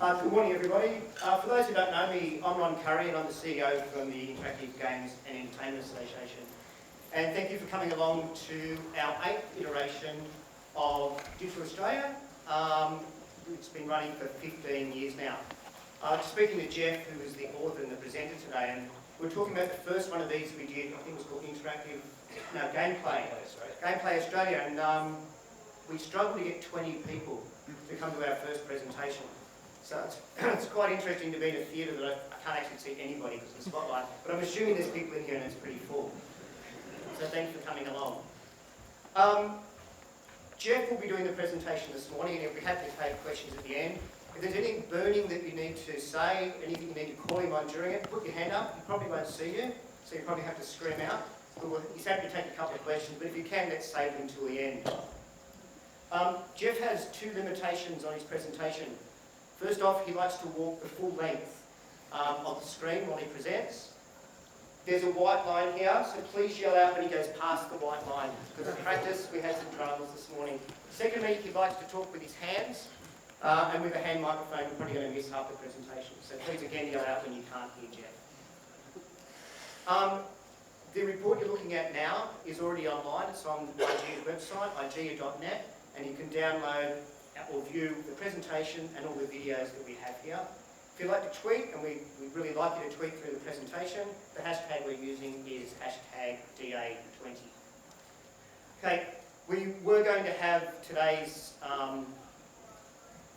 Good morning, everybody. For those who don't know me, I'm Ron Curry and I'm the CEO from the Interactive Games and Entertainment Association. And thank you for coming along to our 8th iteration of Digital Australia. It's been running for 15 years now. Speaking to Jeff, who is the author and the presenter today, and we're talking about the first one of these we did, I think it was called Gameplay Australia, and we struggled to get 20 people to come to our first presentation. So it's quite interesting to be in a theatre that I can't actually see anybody because of the spotlight, but I'm assuming there's people in here and it's pretty full. So thanks for coming along. Jeff will be doing the presentation this morning and he'll be happy to take questions at the end. If there's anything burning that you need to say, anything you need to call him on during it, put your hand up. He probably won't see you, so you probably have to scream out. He's happy to take a couple of questions, but if you can, let's save them until the end. Jeff has 2 limitations on his presentation. First off, he likes to walk the full length of the screen while he presents. There's a white line here, so please yell out when he goes past the white line. Because in practice, we had some dramas this morning. Secondly, he likes to talk with his hands, and with a hand microphone, we're probably going to miss half the presentation. So please again yell out when you can't hear Jeff. The report you're looking at now is already online. It's on IG's website, iga.net, and you can download or view the presentation and all the videos that we have here. If you'd like to tweet, and we'd really like you to tweet through the presentation, the hashtag we're using is #DA20. Okay, we were going to have today's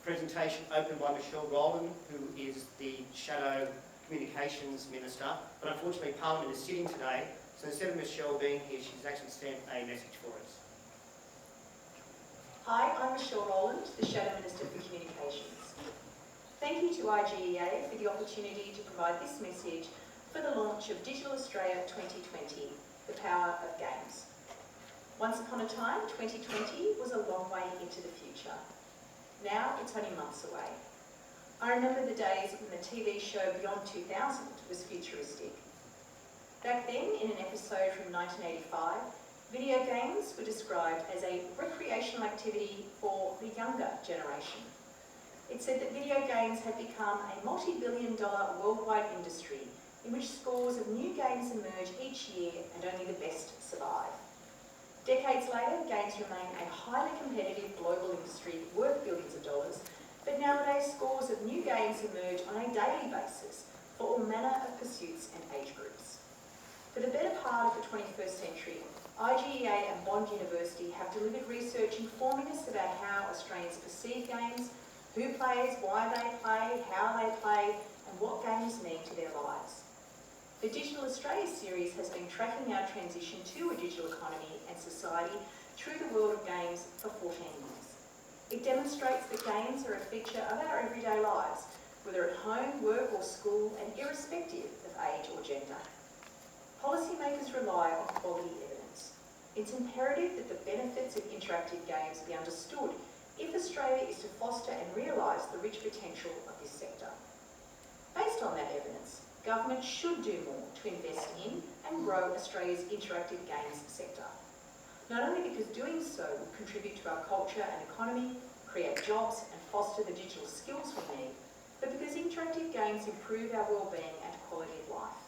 presentation opened by Michelle Rowland, who is the Shadow Communications Minister, but unfortunately Parliament is sitting today, so instead of Michelle being here, she's actually sent a message for us. Hi, I'm Michelle Rowland, the Shadow Minister for Communications. Thank you to IGEA for the opportunity to provide this message for the launch of Digital Australia 2020, the power of games. Once upon a time, 2020 was a long way into the future. Now it's only months away. I remember the days when the TV show Beyond 2000 was futuristic. Back then, in an episode from 1985, video games were described as a recreational activity for the younger generation. It said that video games had become a multi-billion-dollar worldwide industry in which scores of new games emerge each year and only the best survive. Decades later, games remain a highly competitive global industry worth billions of dollars, but nowadays scores of new games emerge on a daily basis for all manner of pursuits and age groups. For the better part of the 21st century, IGEA and Bond University have delivered research informing us about how Australians perceive games, who plays, why they play, how they play, and what games mean to their lives. The Digital Australia series has been tracking our transition to a digital economy and society through the world of games for 14 years. It demonstrates that games are a feature of our everyday lives, whether at home, work or school, and irrespective of age or gender. Policymakers rely on quality evidence. It's imperative that the benefits of interactive games be understood if Australia is to foster and realise the rich potential of this sector. Based on that evidence, government should do more to invest in and grow Australia's interactive games sector. Not only because doing so will contribute to our culture and economy, create jobs and foster the digital skills we need, but because interactive games improve our wellbeing and quality of life.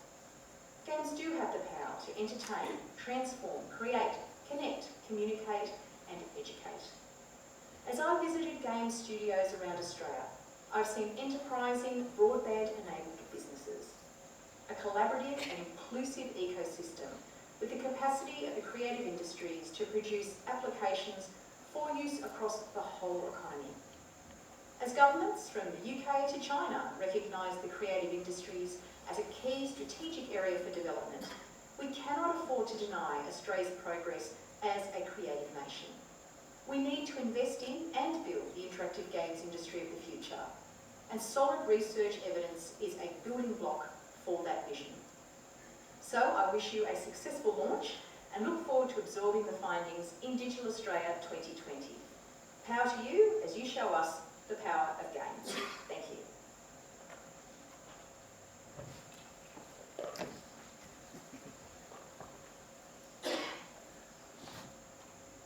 Games do have the power to entertain, transform, create, connect, communicate and educate. As I visited game studios around Australia, I've seen enterprising, broadband-enabled businesses. A collaborative and inclusive ecosystem with the capacity of the creative industries to produce applications for use across the whole economy. As governments from the UK to China recognise the creative industries as a key strategic area for development, we cannot afford to deny Australia's progress as a creative nation. We need to invest in and build the interactive games industry of the future, and solid research evidence is a building block for that vision. So I wish you a successful launch and look forward to absorbing the findings in Digital Australia 2020. Power to you as you show us the power of games. Thank you.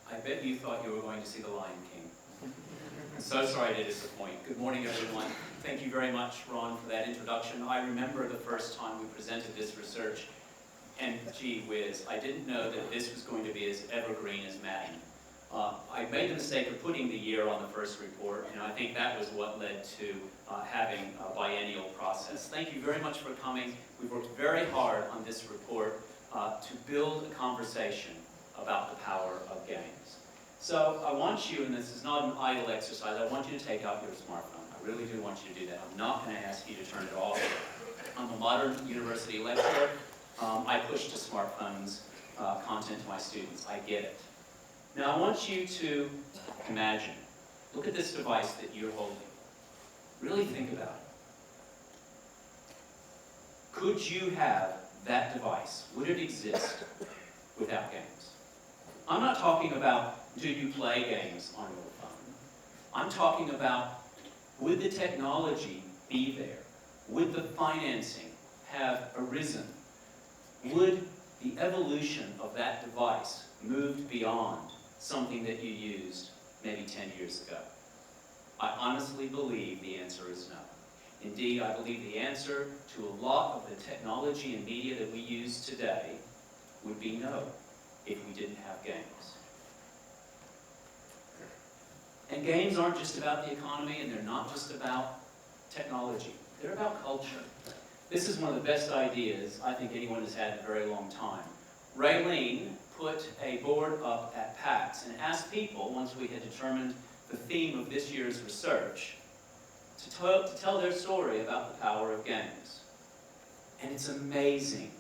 I bet you thought you were going to see The Lion King. so sorry to disappoint. Good morning, everyone. Thank you very much, Ron, for that introduction. I remember the first time we presented this research, and gee whiz, I didn't know that this was going to be as evergreen as Madden. I made the mistake of putting the year on the first report, and I think that was what led to having a biennial process. Thank you very much for coming. We've worked very hard on this report to build a conversation about the power of games. So I want you, and this is not an idle exercise, I want you to take out your smartphone. I really do want you to do that. I'm not going to ask you to turn it off. I'm a modern university lecturer. I push to smartphones content to my students. I get it. Now I want you to imagine, look at this device that you're holding. Really think about it. Could you have that device? Would it exist without games? I'm not talking about, do you play games on your phone? I'm talking about, would the technology be there? Would the financing have arisen? Would the evolution of that device moved beyond something that you used maybe 10 years ago? I honestly believe the answer is no. Indeed, I believe the answer to a lot of the technology and media that we use today would be no, if we didn't have games. And games aren't just about the economy, and they're not just about technology. They're about culture. This is one of the best ideas I think anyone has had in a very long time. Raylene put a board up at PAX and asked people, once we had determined the theme of this year's research, to tell their story about the power of games. And it's amazing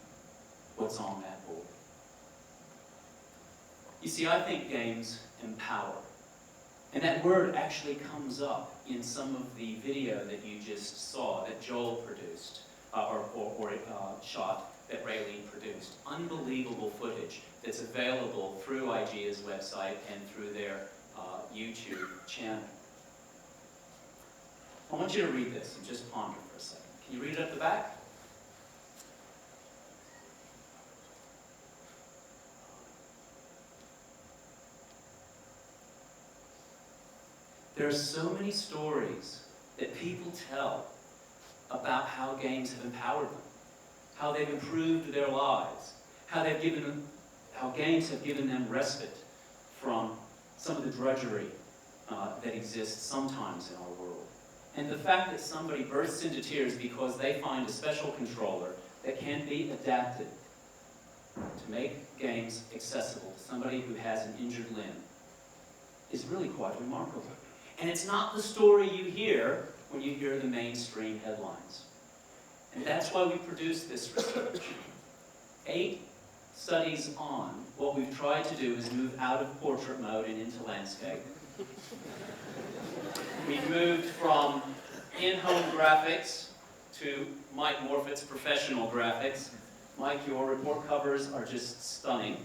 what's on that board. You see, I think games empower. And that word actually comes up in some of the video that you just saw that Joel produced, or shot that Raylene produced. Unbelievable footage that's available through IGEA's website and through their YouTube channel. I want you to read this and just ponder for a second. Can you read it at the back? There are so many stories that people tell about how games have empowered them, how they've improved their lives, how games have given them respite from some of the drudgery that exists sometimes in our world. And the fact that somebody bursts into tears because they find a special controller that can be adapted to make games accessible to somebody who has an injured limb is really quite remarkable. And it's not the story you hear when you hear the mainstream headlines. And that's why we produced this research. 8 studies on, what we've tried to do is move out of portrait mode and into landscape. We've moved from in-home graphics to Mike Morfitt's professional graphics. Mike, your report covers are just stunning,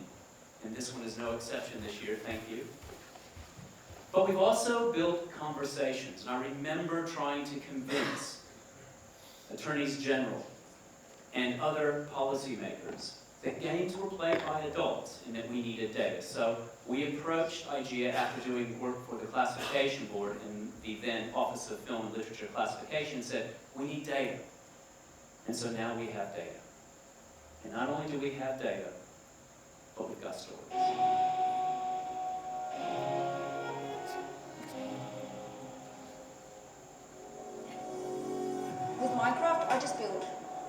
and this one is no exception this year, thank you. But we've also built conversations, and I remember trying to convince attorneys general and other policymakers that games were played by adults and that we needed data. So we approached IGEA after doing work for the classification board and the then Office of Film and Literature Classification and said, we need data. And so now we have data. And not only do we have data, but we've got stories. With Minecraft, I just build.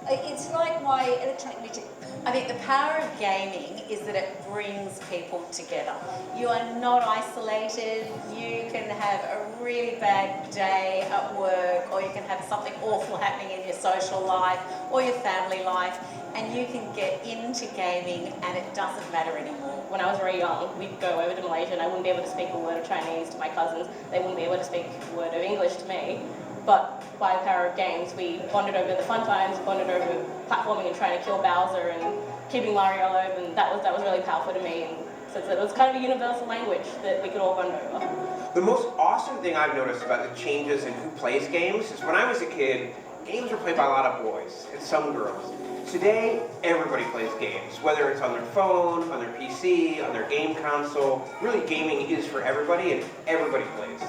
It's like my electronic music. I think the power of gaming is that it brings people together. You are not isolated. You can have a really bad day at work, or you can have something awful happening in your social life or your family life, and you can get into gaming and it doesn't matter anymore. When I was very young, we'd go over to Malaysia and I wouldn't be able to speak a word of Chinese to my cousins. They wouldn't be able to speak a word of English to me. But by the power of games, we bonded over the fun times, bonded over platforming and trying to kill Bowser and keeping Mario alive, and that was really powerful to me. And so it was kind of a universal language that we could all bond over. The most awesome thing I've noticed about the changes in who plays games is when I was a kid, games were played by a lot of boys and some girls. Today, everybody plays games, whether it's on their phone, on their PC, on their game console. Really, gaming is for everybody, and everybody plays.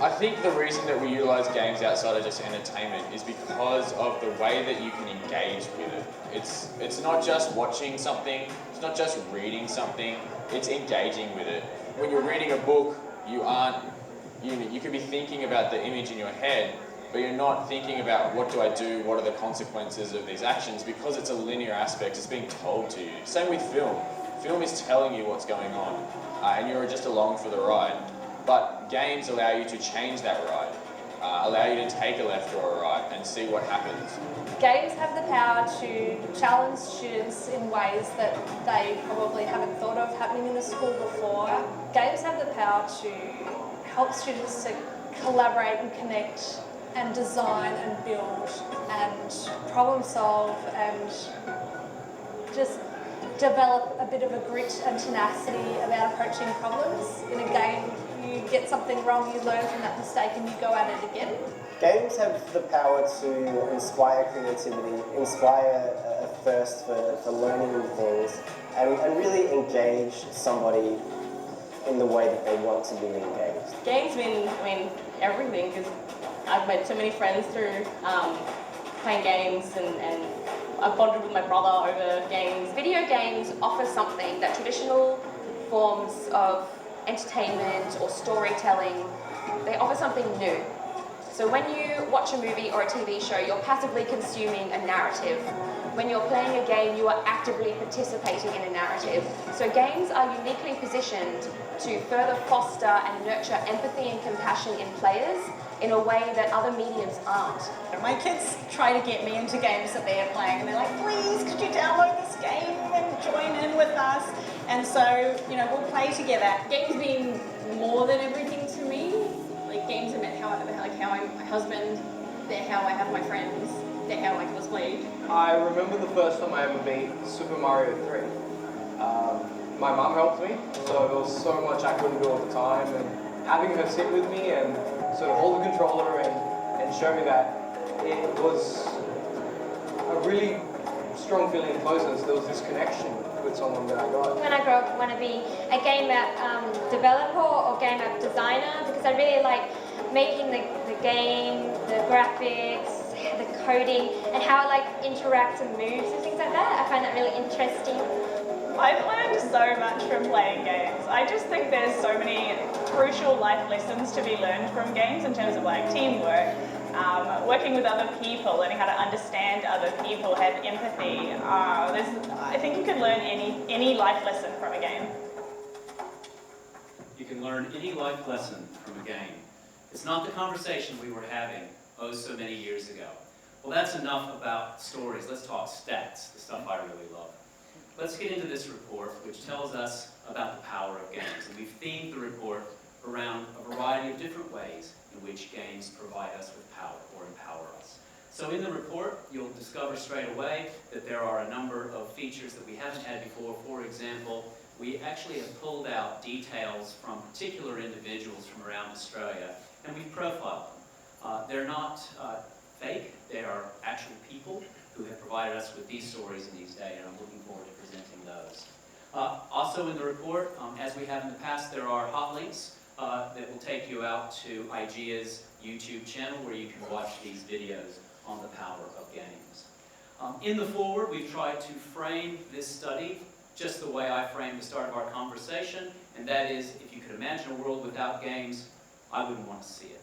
I think the reason that we utilise games outside of just entertainment is because of the way that you can engage with it. It's not just watching something, it's not just reading something, it's engaging with it. When you're reading a book, you could be thinking about the image in your head, but you're not thinking about what do I do, what are the consequences of these actions, because it's a linear aspect, it's being told to you. Same with film. Film is telling you what's going on, and you're just along for the ride. But games allow you to change that ride, allow you to take a left or a right and see what happens. Games have the power to challenge students in ways that they probably haven't thought of happening in the school before. Games have the power to help students to collaborate and connect and design and build and problem solve and just develop a bit of a grit and tenacity about approaching problems. In a game, you get something wrong, you learn from that mistake and you go at it again. Games have the power to inspire creativity, inspire a thirst for learning new things, and really engage somebody in the way that they want to be engaged. Games mean everything, because I've met so many friends through playing games, and I've bonded with my brother over games. Video games offer something that traditional forms of entertainment or storytelling, they offer something new. So when you watch a movie or a TV show, you're passively consuming a narrative. When you're playing a game, you are actively participating in a narrative. So games are uniquely positioned to further foster and nurture empathy and compassion in players in a way that other mediums aren't. My kids try to get me into games that they're playing, and they're like, please, could you download this game and join in with us? And so, we'll play together. Games mean more than everything to me. Like, games are how I'm my husband, they're how I have my friends, they're how I cosplay. I remember the first time I ever beat Super Mario 3. My mum helped me, so there was so much I couldn't do at the time, and having her sit with me and sort of hold the controller and show me that, it was a really strong feeling of closeness. There was this connection with someone that I got. When I grow up, I want to be a game app developer or game app designer, because I really like making the game, the graphics, the coding, and how it interacts and moves and things like that. I find that really interesting. I've learned so much from playing games. I just think there's so many crucial life lessons to be learned from games in terms of teamwork, working with other people, learning how to understand other people, have empathy. I think you can learn any life lesson from a game. You can learn any life lesson from a game. It's not the conversation we were having so many years ago. Well, that's enough about stories. Let's talk stats, the stuff I really love. Let's get into this report, which tells us about the power of games. And we've themed the report around a variety of different ways in which games provide us with power or empower us. So in the report, you'll discover straight away that there are a number of features that we haven't had before. For example, we actually have pulled out details from particular individuals from around Australia, and we've profiled them. They're not fake, they are actual people who have provided us with these stories in these days, and I'm looking forward to presenting those. Also in the report, as we have in the past, there are hot links that will take you out to IGEA's YouTube channel where you can watch these videos on the power of games. In the foreword, we've tried to frame this study just the way I framed the start of our conversation, and that is, if you could imagine a world without games, I wouldn't want to see it.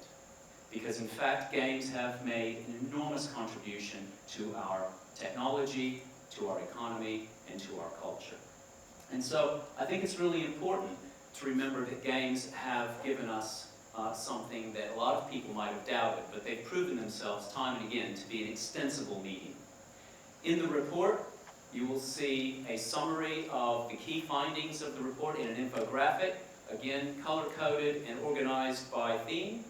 Because in fact, games have made an enormous contribution to our technology, to our economy, and to our culture. And so I think it's really important to remember that games have given us something that a lot of people might have doubted, but they've proven themselves time and again to be an extensible medium. In the report, you will see a summary of the key findings of the report in an infographic, again, color-coded and organized by theme,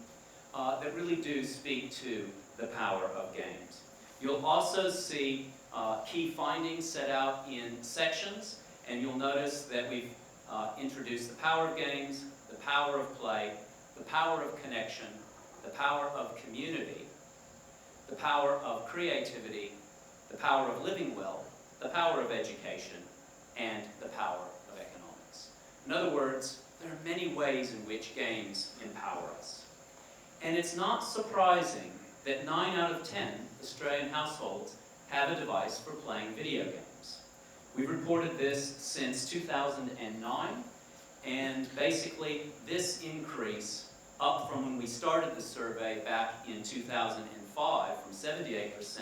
that really do speak to the power of games. You'll also see key findings set out in sections, and you'll notice that we've introduced the power of games, the power of play, the power of connection, the power of community, the power of creativity, the power of living well, the power of education, and the power of economics. In other words, there are many ways in which games empower us. And it's not surprising that 9 out of 10 Australian households have a device for playing video games. We've reported this since 2009, and basically this increase, up from when we started the survey back in 2005, from 78%,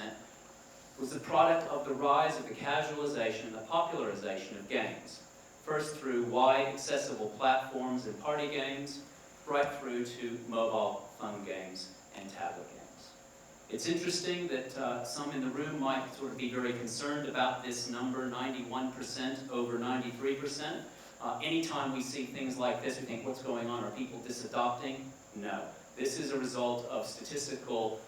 was the product of the rise of the casualization and the popularization of games. First through wide accessible platforms and party games, right through to mobile phone games and tablet games. It's interesting that some in the room might sort of be very concerned about this number, 91% over 93%. Anytime we see things like this, we think, what's going on? Are people disadopting? No. This is a result of statistical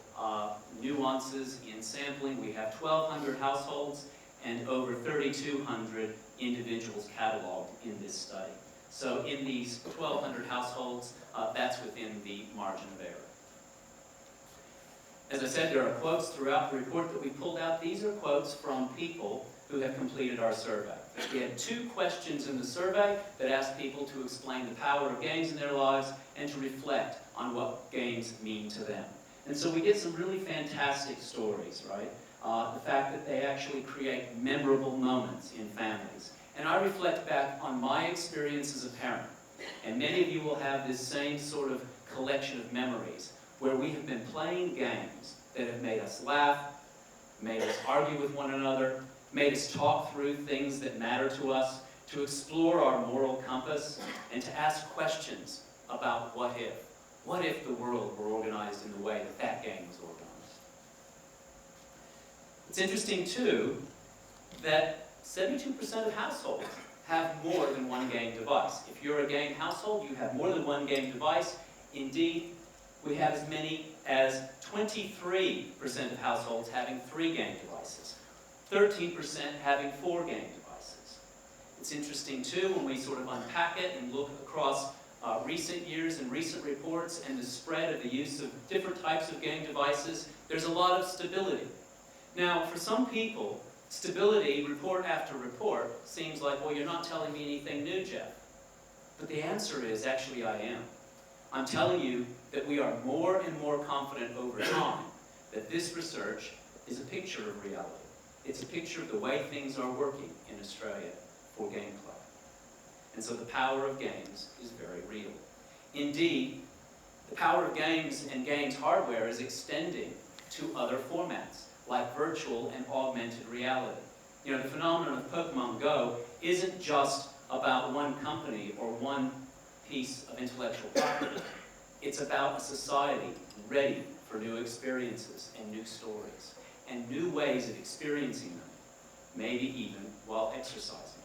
nuances in sampling. We have 1,200 households and over 3,200 individuals cataloged in this study. So in these 1,200 households, that's within the margin of error. As I said, there are quotes throughout the report that we pulled out. These are quotes from people who have completed our survey. We had 2 questions in the survey that asked people to explain the power of games in their lives and to reflect on what games mean to them. And so we get some really fantastic stories, right? The fact that they actually create memorable moments in families. And I reflect back on my experience as a parent, and many of you will have this same sort of collection of memories where we have been playing games that have made us laugh, made us argue with one another, made us talk through things that matter to us, to explore our moral compass, and to ask questions about what if. What if the world were organized in the way that that game was organized? It's interesting, too, that 72% of households have more than one game device. If you're a game household, you have more than one game device. Indeed, we have as many as 23% of households having 3 game devices, 13% having 4 game devices. It's interesting, too, when we sort of unpack it and look across recent years and recent reports and the spread of the use of different types of game devices, there's a lot of stability. Now, for some people, stability, report after report, seems like, well, you're not telling me anything new, Jeff. But the answer is, actually, I am. I'm telling you that we are more and more confident over time that this research is a picture of reality. It's a picture of the way things are working in Australia for gameplay. And so the power of games is very real. Indeed, the power of games and games hardware is extending to other formats, like virtual and augmented reality. You know, the phenomenon of Pokemon Go isn't just about one company or one piece of intellectual property. It's about a society ready for new experiences and new stories, and new ways of experiencing them, maybe even while exercising.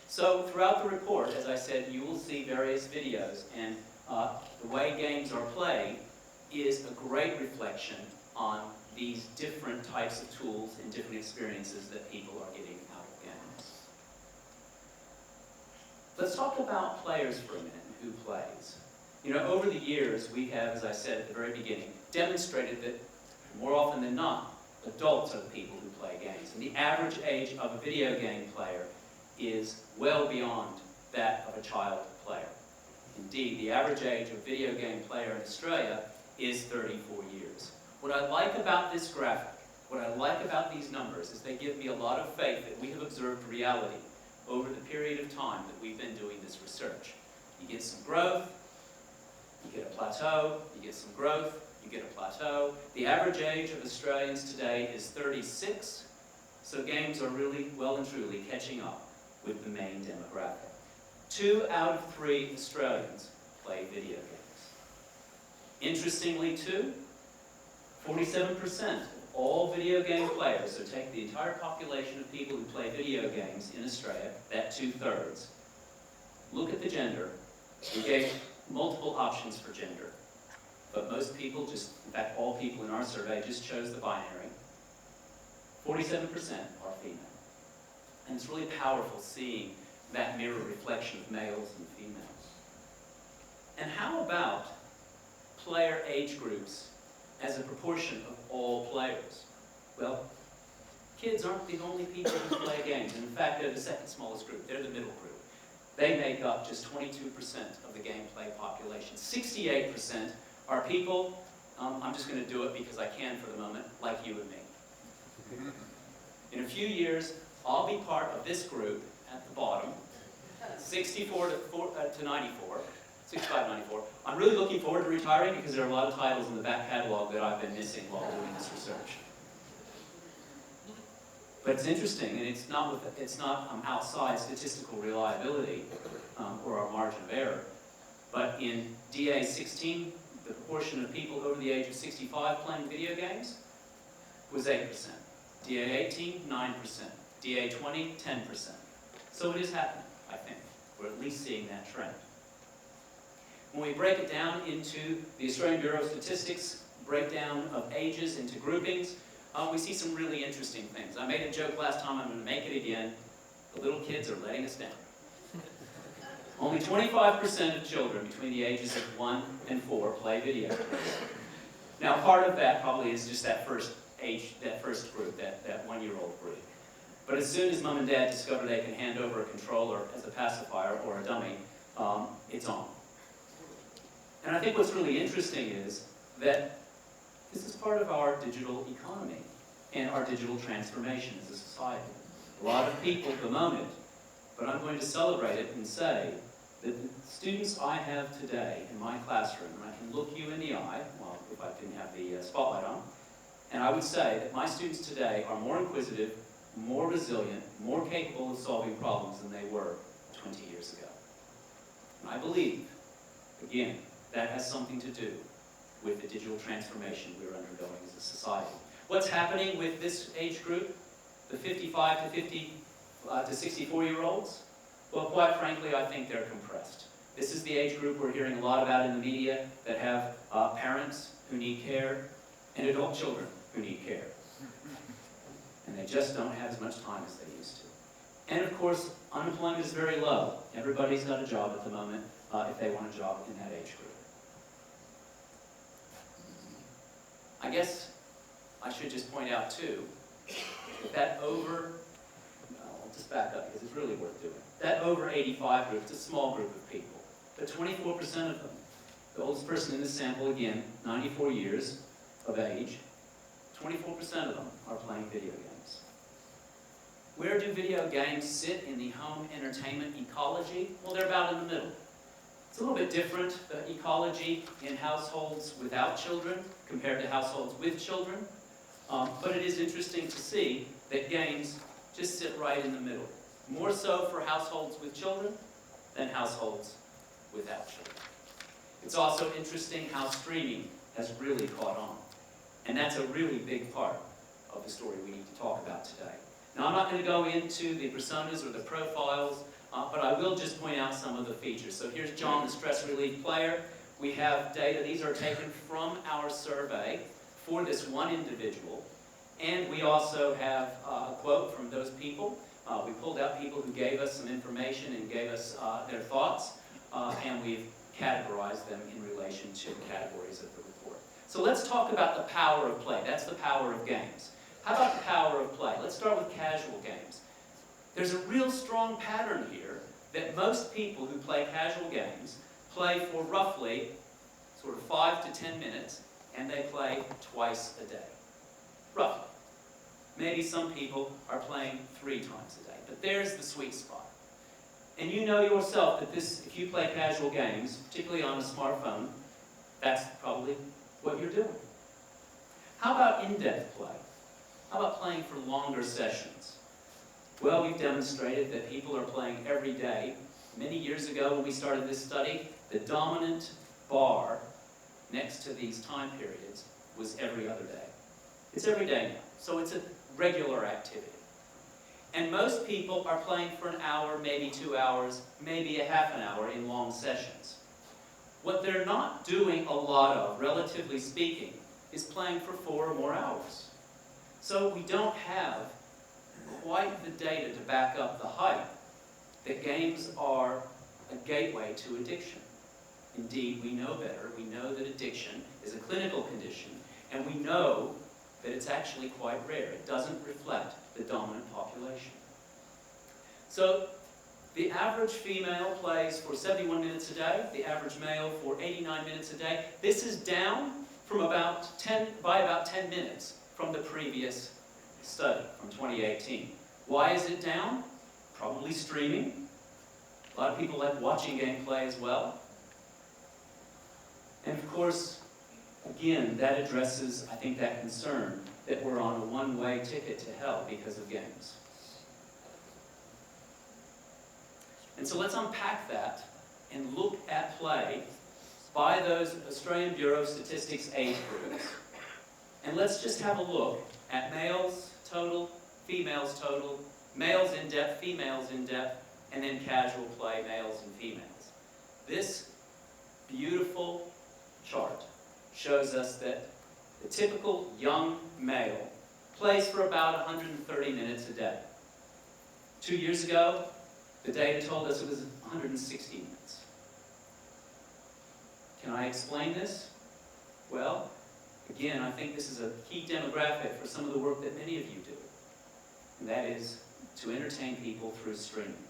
So throughout the report, as I said, you will see various videos, and the way games are played is a great reflection on these different types of tools and different experiences that people are getting out of games. Let's talk about players for a minute and who plays. You know, over the years, we have, as I said at the very beginning, demonstrated that more often than not, adults are the people who play games. And the average age of a video game player is well beyond that of a child player. Indeed, the average age of a video game player in Australia is 34 years. What I like about this graphic, what I like about these numbers, is they give me a lot of faith that we have observed reality over the period of time that we've been doing this research. You get some growth, you get a plateau, you get some growth, you get a plateau. The average age of Australians today is 36, so games are really well and truly catching up with the main demographic. 2 out of 3 Australians play video games. Interestingly, too, 47% of all video game players, so take the entire population of people who play video games in Australia, that 2/3, look at the gender. We gave multiple options for gender, but most people just, in fact, all people in our survey just chose the binary. 47% are female. And it's really powerful seeing that mirror reflection of males and females. And how about player age groups as a proportion of all players? Well, kids aren't the only people who play games. In fact, they're the second smallest group. They're the middle group. They make up just 22% of the gameplay population. 68% are people, I'm just going to do it because I can for the moment, like you and me. In a few years, I'll be part of this group at the bottom, 64 to 94, 65 to 94. I'm really looking forward to retiring because there are a lot of titles in the back catalog that I've been missing while doing this research. But it's interesting, and it's not outside statistical reliability or our margin of error. But in DA16, the proportion of people over the age of 65 playing video games was 8%. DA18, 9%. DA20, 10%. So it is happening, I think. We're at least seeing that trend. When we break it down into the Australian Bureau of Statistics breakdown of ages into groupings, we see some really interesting things. I made a joke last time, I'm going to make it again. The little kids are letting us down. Only 25% of children between the ages of 1 and 4 play video games. Now, part of that probably is just that first age, that first group, that one-year-old group. But as soon as mom and dad discover they can hand over a controller as a pacifier or a dummy, it's on. And I think what's really interesting is that this is part of our digital economy and our digital transformation as a society. A lot of people bemoan it, but I'm going to celebrate it and say that the students I have today in my classroom, and I can look you in the eye, well, if I didn't have the spotlight on, and I would say that my students today are more inquisitive, more resilient, more capable of solving problems than they were 20 years ago. And I believe, again, that has something to do with the digital transformation we're undergoing as a society. What's happening with this age group, the 55 to 64-year-olds? Well, quite frankly, I think they're compressed. This is the age group we're hearing a lot about in the media that have parents who need care and adult children who need care. And they just don't have as much time as they used to. And of course, unemployment is very low. Everybody's got a job at the moment if they want a job in that age group. I guess I should just point out too, that I'll just back up because it's really worth doing. That over 85 group, it's a small group of people, but 24% of them, the oldest person in this sample again, 94 years of age, 24% of them are playing video games. Where do video games sit in the home entertainment ecology? Well, they're about in the middle. It's a little bit different, the ecology in households without children compared to households with children. But it is interesting to see that games just sit right in the middle. More so for households with children than households without children. It's also interesting how streaming has really caught on. And that's a really big part of the story we need to talk about today. Now, I'm not going to go into the personas or the profiles, but I will just point out some of the features. So here's John, the stress relief player. We have data. These are taken from our survey for this one individual. And we also have a quote from those people. We pulled out people who gave us some information and gave us their thoughts, and we've categorized them in relation to the categories of the report. So let's talk about the power of play. That's the power of games. How about the power of play? Let's start with casual games. There's a real strong pattern here that most people who play casual games play for roughly sort of 5 to 10 minutes, and they play twice a day. Roughly. Maybe some people are playing 3 times a day, but there's the sweet spot. And you know yourself that if you play casual games, particularly on a smartphone, that's probably what you're doing. How about in-depth play? How about playing for longer sessions? Well, we've demonstrated that people are playing every day. Many years ago when we started this study, the dominant bar next to these time periods was every other day. It's every day now, so it's a regular activity. And most people are playing for an hour, maybe 2 hours, maybe a half an hour in long sessions. What they're not doing a lot of, relatively speaking, is playing for 4 or more hours. So we don't have quite the data to back up the hype that games are a gateway to addiction. Indeed, we know better. We know that addiction is a clinical condition, and we know that it's actually quite rare. It doesn't reflect the dominant population. So The average female plays for 71 minutes a day, the average male for 89 minutes a day. This is down from by about 10 minutes from the previous study from 2018. Why is it down? Probably streaming. A lot of people like watching gameplay as well. And of course, again, that addresses, I think, that concern that we're on a one-way ticket to hell because of games. And so let's unpack that and look at play by those Australian Bureau of Statistics age groups. And let's just have a look at males total, females total, males in depth, females in depth, and then casual play, males and females. This beautiful chart shows us that the typical young male plays for about 130 minutes a day. 2 years ago, the data told us it was 160 minutes. Can I explain this? Well, again, I think this is a key demographic for some of the work that many of you do. And that is to entertain people through streaming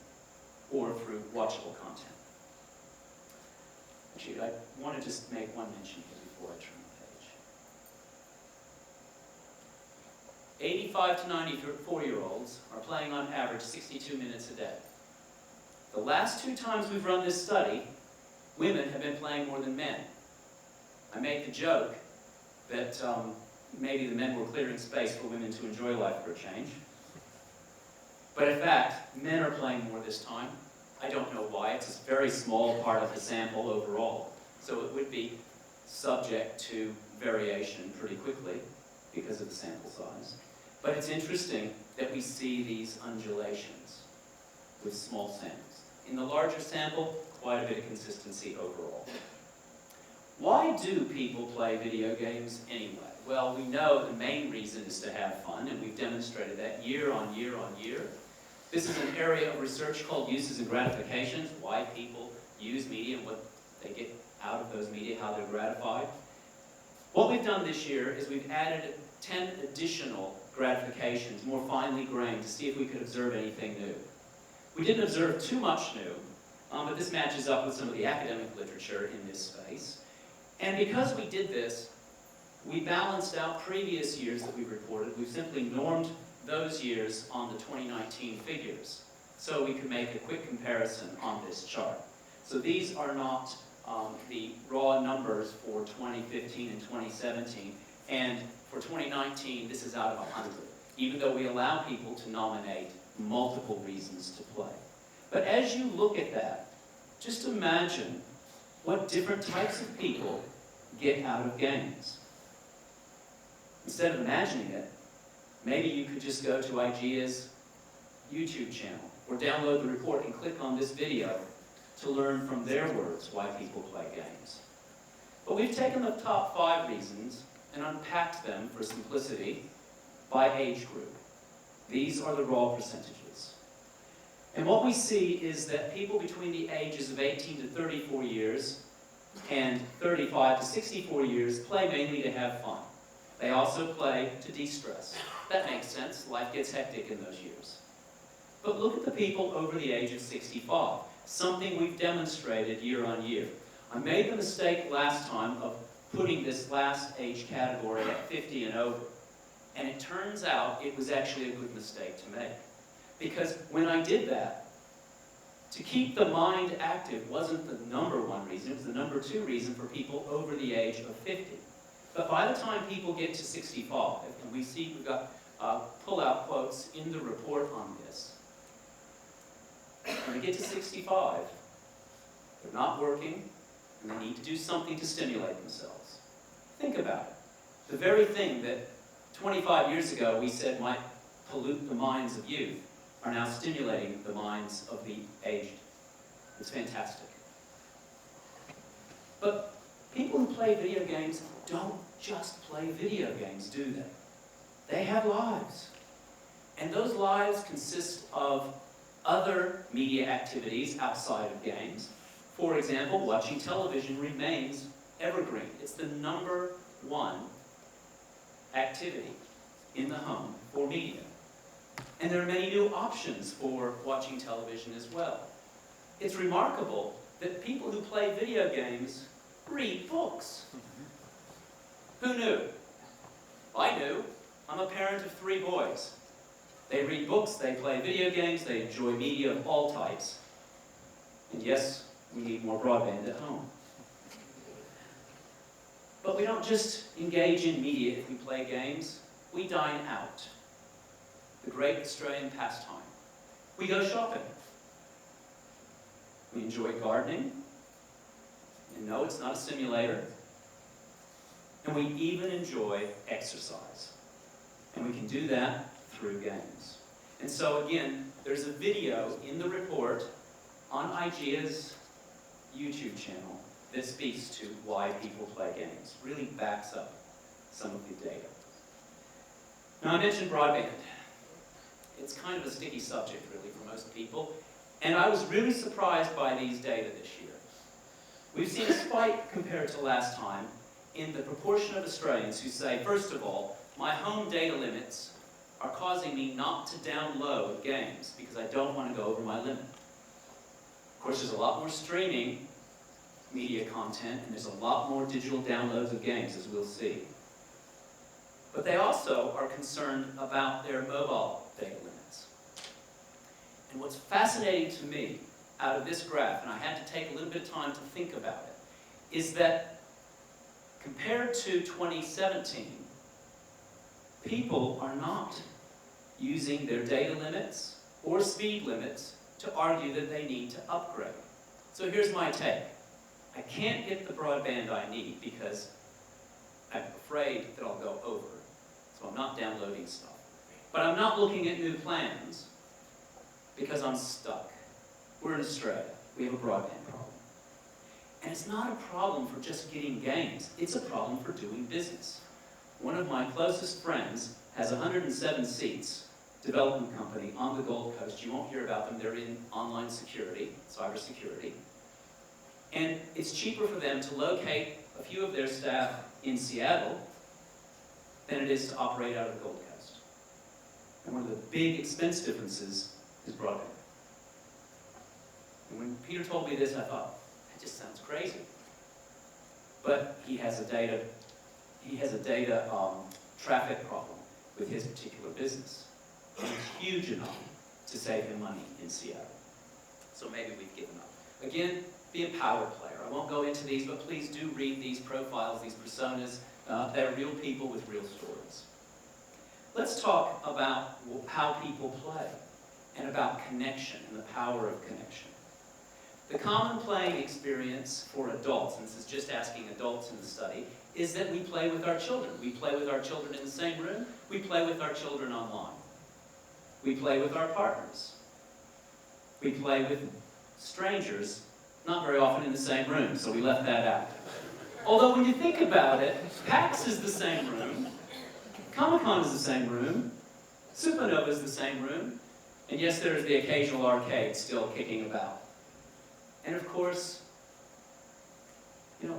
or through watchable content. Actually, I want to just make one mention here before I turn the page. 85 to 94-year-olds are playing on average 62 minutes a day. The last 2 times we've run this study, women have been playing more than men. I made the joke that maybe the men were clearing space for women to enjoy life for a change. But in fact, men are playing more this time. I don't know why. It's a very small part of the sample overall. So it would be subject to variation pretty quickly because of the sample size. But it's interesting that we see these undulations with small samples. In the larger sample, quite a bit of consistency overall. Why do people play video games anyway? Well, we know the main reason is to have fun, and we've demonstrated that year on year on year. This is an area of research called uses and gratifications, why people use media and what they get out of those media, how they're gratified. What we've done this year is we've added 10 additional gratifications, more finely grained, to see if we could observe anything new. We didn't observe too much new, but this matches up with some of the academic literature in this space. And because we did this, we balanced out previous years that we reported. We've simply normed those years on the 2019 figures, so we could make a quick comparison on this chart. So these are not the raw numbers for 2015 and 2017, and for 2019, this is out of 100, even though we allow people to nominate multiple reasons to play. But as you look at that, just imagine what different types of people get out of games. Instead of imagining it, maybe you could just go to IGEA's YouTube channel or download the report and click on this video to learn from their words why people play games. But we've taken the top 5 reasons and unpacked them for simplicity by age group. These are the raw percentages. And what we see is that people between the ages of 18 to 34 years and 35 to 64 years play mainly to have fun. They also play to de-stress. That makes sense. Life gets hectic in those years. But look at the people over the age of 65, something we've demonstrated year on year. I made the mistake last time of putting this last age category at 50 and over. And it turns out it was actually a good mistake to make. Because when I did that, to keep the mind active wasn't the #1 reason, it was the #2 reason for people over the age of 50. But by the time people get to 65, and we see we've got pull-out quotes in the report on this, when they get to 65, they're not working, and they need to do something to stimulate themselves. Think about it. The very thing that 25 years ago we said might pollute the minds of youth are now stimulating the minds of the aged. It's fantastic. But people who play video games don't just play video games, do they? They have lives. And those lives consist of other media activities outside of games. For example, watching television remains evergreen. It's the #1 activity in the home for media. And there are many new options for watching television as well. it's remarkable that people who play video games read books. Who knew? I knew. I'm a parent of 3 boys. They read books, they play video games, they enjoy media of all types. And yes, we need more broadband at home. But we don't just engage in media if we play games. We dine out. The great Australian pastime. We go shopping. We enjoy gardening. And no, it's not a simulator. And we even enjoy exercise. And we can do that through games. And so again, there's a video in the report on IGEA's YouTube channel that speaks to why people play games. Really backs up some of the data. Now I mentioned broadband. It's kind of a sticky subject really for most people. And I was really surprised by these data this year. We've seen a spike compared to last time in the proportion of Australians who say, first of all, my home data limits are causing me not to download games because I don't want to go over my limit. Of course, there's a lot more streaming media content, and there's a lot more digital downloads of games, as we'll see. But they also are concerned about their mobile data limits. And what's fascinating to me out of this graph, and I had to take a little bit of time to think about it, is that compared to 2017, people are not using their data limits or speed limits to argue that they need to upgrade. So here's my take. I can't get the broadband I need because I'm afraid that I'll go over it. So I'm not downloading stuff. But I'm not looking at new plans because I'm stuck. We're in Australia. We have a broadband problem. And it's not a problem for just getting games. It's a problem for doing business. One of my closest friends has 107 seats, development company on the Gold Coast. You won't hear about them. They're in online security, cyber security. And it's cheaper for them to locate a few of their staff in Seattle than it is to operate out of the Gold Coast. And one of the big expense differences is broadband. And when Peter told me this, I thought, that just sounds crazy. But he has a data traffic problem with his particular business. And it's huge enough to save him money in Seattle. So maybe we've given up. Again, be a power player. I won't go into these, but please do read these profiles, these personas. They're real people with real stories. Let's talk about how people play and about connection and the power of connection. The common playing experience for adults, and this is just asking adults in the study, is that we play with our children. We play with our children in the same room. We play with our children online. We play with our partners. We play with strangers, not very often in the same room, so we left that out. Although when you think about it, PAX is the same room, Comic-Con is the same room, Supernova is the same room, and yes, there is the occasional arcade still kicking about. And of course,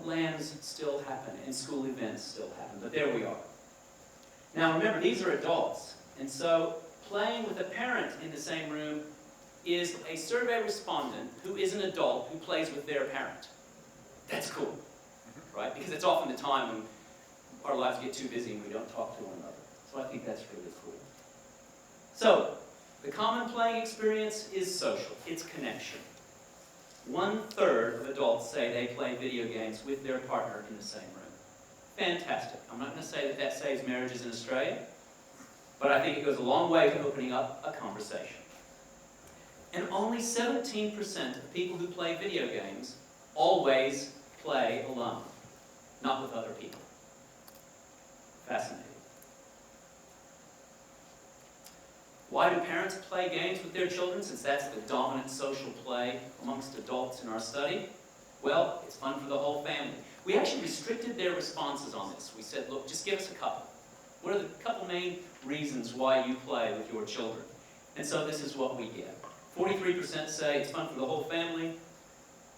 LANs still happen, and school events still happen, but there we are. Now remember, these are adults, and so playing with a parent in the same room is a survey respondent who is an adult who plays with their parent. That's cool, right? Because it's often the time when our lives get too busy and we don't talk to one another. So I think that's really cool. So, the common playing experience is social. It's connection. 1/3 of adults say they play video games with their partner in the same room. Fantastic. I'm not going to say that that saves marriages in Australia, but I think it goes a long way to opening up a conversation. And only 17% of people who play video games always play alone, not with other people. Fascinating. Why do parents play games with their children, since that's the dominant social play amongst adults in our study? Well, it's fun for the whole family. We actually restricted their responses on this. We said, look, just give us a couple. What are the couple main reasons why you play with your children? And so this is what we get. 43% say it's fun for the whole family.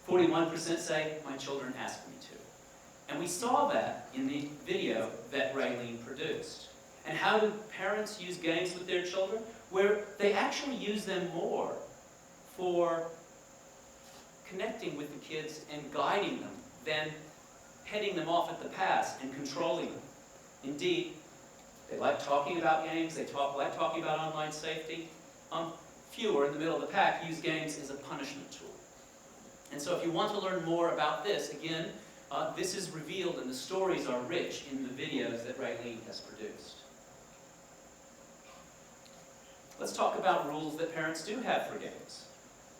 41% say my children ask me to. And we saw that in the video that Raylene produced. And how do parents use games with their children? Where they actually use them more for connecting with the kids and guiding them than heading them off at the pass and controlling them. Indeed, they like talking about games, they like talking about online safety. Fewer in the middle of the pack use games as a punishment tool. And so if you want to learn more about this, again, this is revealed and the stories are rich in the videos that Raylene has produced. Let's talk about rules that parents do have for games.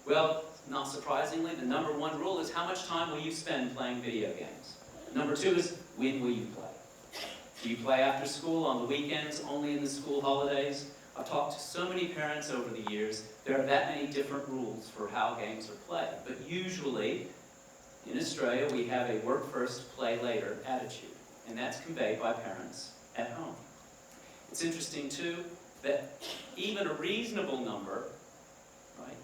Well, not surprisingly, the number one rule is how much time will you spend playing video games? Number two is when will you play? Do you play after school, on the weekends, only in the school holidays? I've talked to so many parents over the years, there are that many different rules for how games are played. But usually, in Australia, we have a work first, play later attitude. And that's conveyed by parents at home. It's interesting, too, that even a reasonable number, right,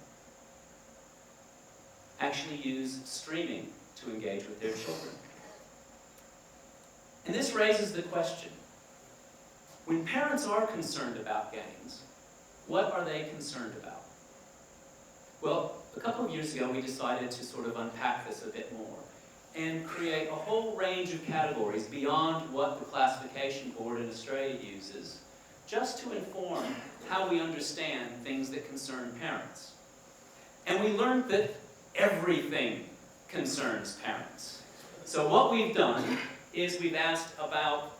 actually use streaming to engage with their children. And this raises the question, when parents are concerned about games, what are they concerned about? Well, a couple of years ago we decided to sort of unpack this a bit more and create a whole range of categories beyond what the classification board in Australia uses, just to inform how we understand things that concern parents. And we learned that everything concerns parents. So what we've done is we've asked about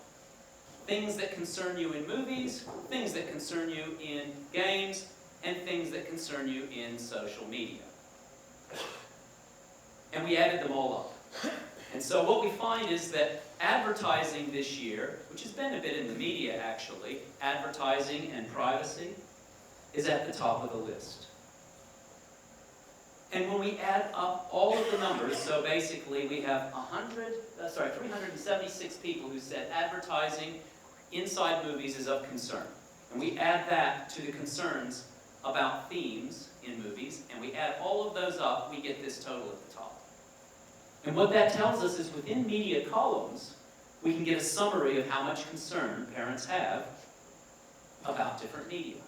things that concern you in movies, things that concern you in games, and things that concern you in social media. And we added them all up. And so what we find is that advertising this year, which has been a bit in the media actually, advertising and privacy, is at the top of the list. And when we add up all of the numbers, so basically we have 376 people who said advertising inside movies is of concern. And we add that to the concerns about themes in movies, and we add all of those up, we get this total at the top. And what that tells us is within media columns, we can get a summary of how much concern parents have about different media.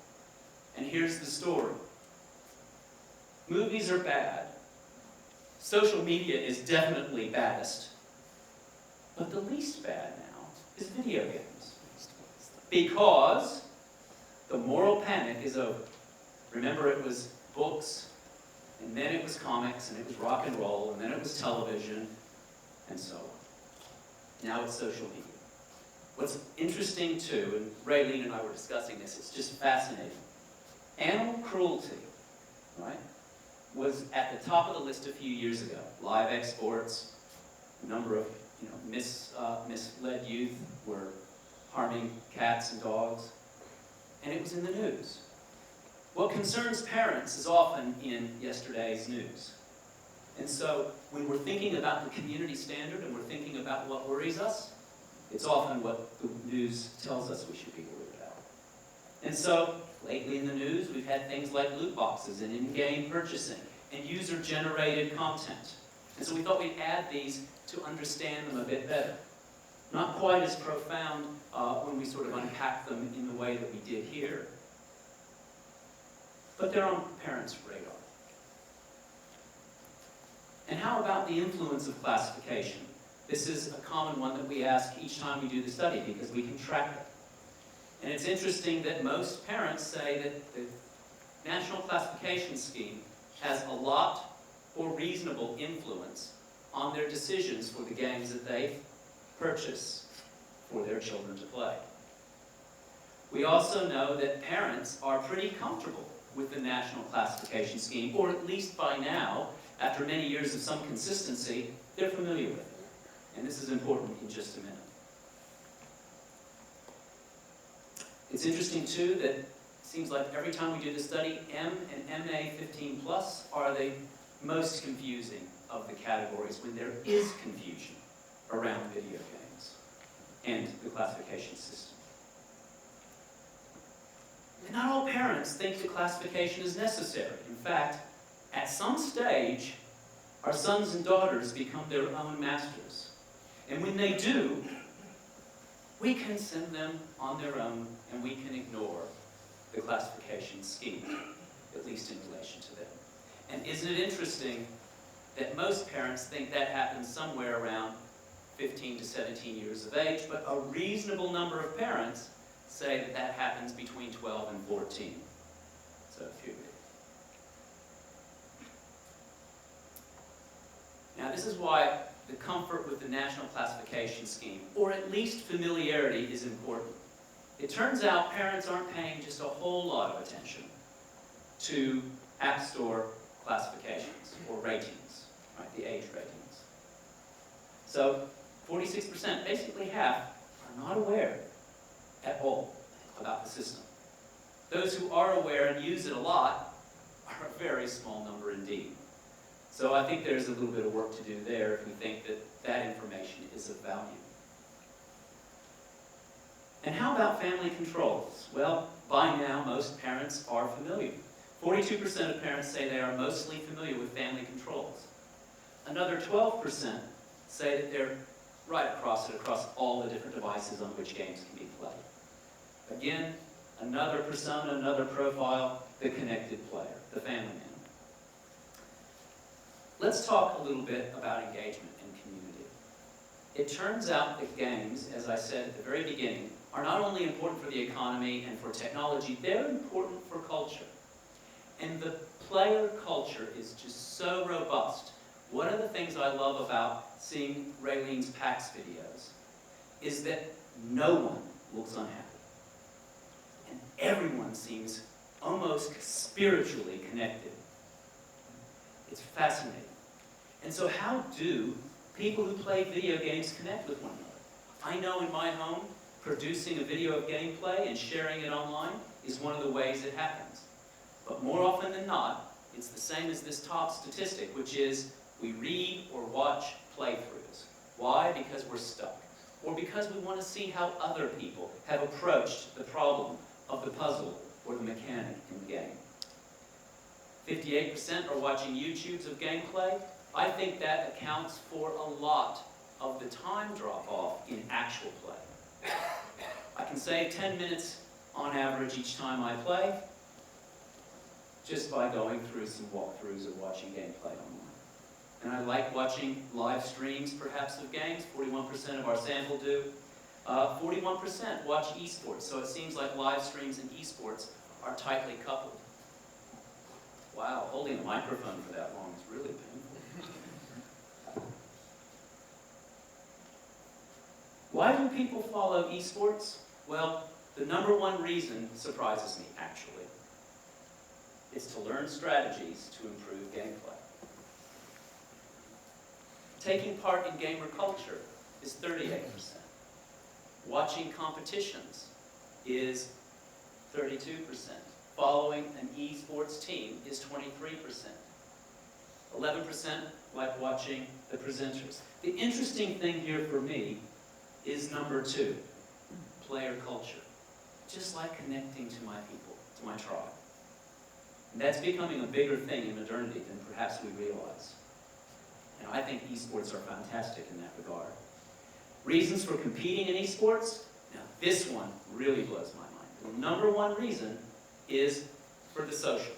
And here's the story. Movies are bad. Social media is definitely baddest. But the least bad now is video games. Because the moral panic is over. Remember, it was books, and then it was comics, and it was rock and roll, and then it was television, and so on. Now it's social media. What's interesting too, and Raylene and I were discussing this, it's just fascinating. Animal cruelty, right, was at the top of the list a few years ago. Live exports, a number of misled youth were harming cats and dogs, and it was in the news. What concerns parents is often in yesterday's news. And so when we're thinking about the community standard and we're thinking about what worries us, it's often what the news tells us we should be worried about. And so lately in the news, we've had things like loot boxes and in-game purchasing and user-generated content. And so we thought we'd add these to understand them a bit better. Not quite as profound when we sort of unpack them in the way that we did here. But they're on parents' radar. And how about the influence of classification? This is a common one that we ask each time we do the study because we can track it. And it's interesting that most parents say that the National Classification Scheme has a lot or reasonable influence on their decisions for the games that they purchase for their children to play. We also know that parents are pretty comfortable with the National Classification Scheme, or at least by now, after many years of some consistency, they're familiar with it. And this is important in just a minute. It's interesting too that it seems like every time we do the study, M and MA 15+ are the most confusing of the categories when there is confusion around video games and the classification system. And not all parents think the classification is necessary. In fact, at some stage, our sons and daughters become their own masters. And when they do, we can send them on their own and we can ignore the classification scheme, at least in relation to them. And isn't it interesting that most parents think that happens somewhere around 15 to 17 years of age, but a reasonable number of parents say that that happens between 12 and 14. So puberty. Now this is why the comfort with the National Classification Scheme, or at least familiarity, is important. It turns out parents aren't paying just a whole lot of attention to App Store classifications or ratings, right, the age ratings. So 46%, basically half, are not aware at all about the system. Those who are aware and use it a lot are a very small number indeed. So I think there's a little bit of work to do there if we think that that information is of value. And how about family controls? Well, by now most parents are familiar. 42% of parents say they are mostly familiar with family controls. Another 12% say that they're right across all the different devices on which games can be played. Again, another persona, another profile, the connected player, the family man. Let's talk a little bit about engagement and community. It turns out that games, as I said at the very beginning, are not only important for the economy and for technology, they're important for culture. And the player culture is just so robust. One of the things I love about seeing Raylene's PAX videos is that no one looks unhappy. And everyone seems almost spiritually connected. It's fascinating. And so how do people who play video games connect with one another? I know in my home, producing a video of gameplay and sharing it online is one of the ways it happens. But more often than not, it's the same as this top statistic, which is we read or watch playthroughs. Why? Because we're stuck. Or because we want to see how other people have approached the problem of the puzzle or the mechanic in the game. 58% are watching YouTubes of gameplay. I think that accounts for a lot of the time drop-off in actual play. I can save 10 minutes on average each time I play, just by going through some walkthroughs or watching gameplay online. And I like watching live streams, perhaps, of games. 41% of our sample do. 41% watch esports, so it seems like live streams and esports are tightly coupled. Wow, holding a microphone for that long is really painful. Why do people follow esports? Well, the number one reason surprises me, actually. Is to learn strategies to improve gameplay. Taking part in gamer culture is 38%. Watching competitions is 32%. Following an esports team is 23%. 11% like watching the presenters. The interesting thing here for me is number 2, player culture. Just like connecting to my people, to my tribe. And that's becoming a bigger thing in modernity than perhaps we realize. And I think esports are fantastic in that regard. Reasons for competing in esports? Now this one really blows my mind. The number one reason is for the social.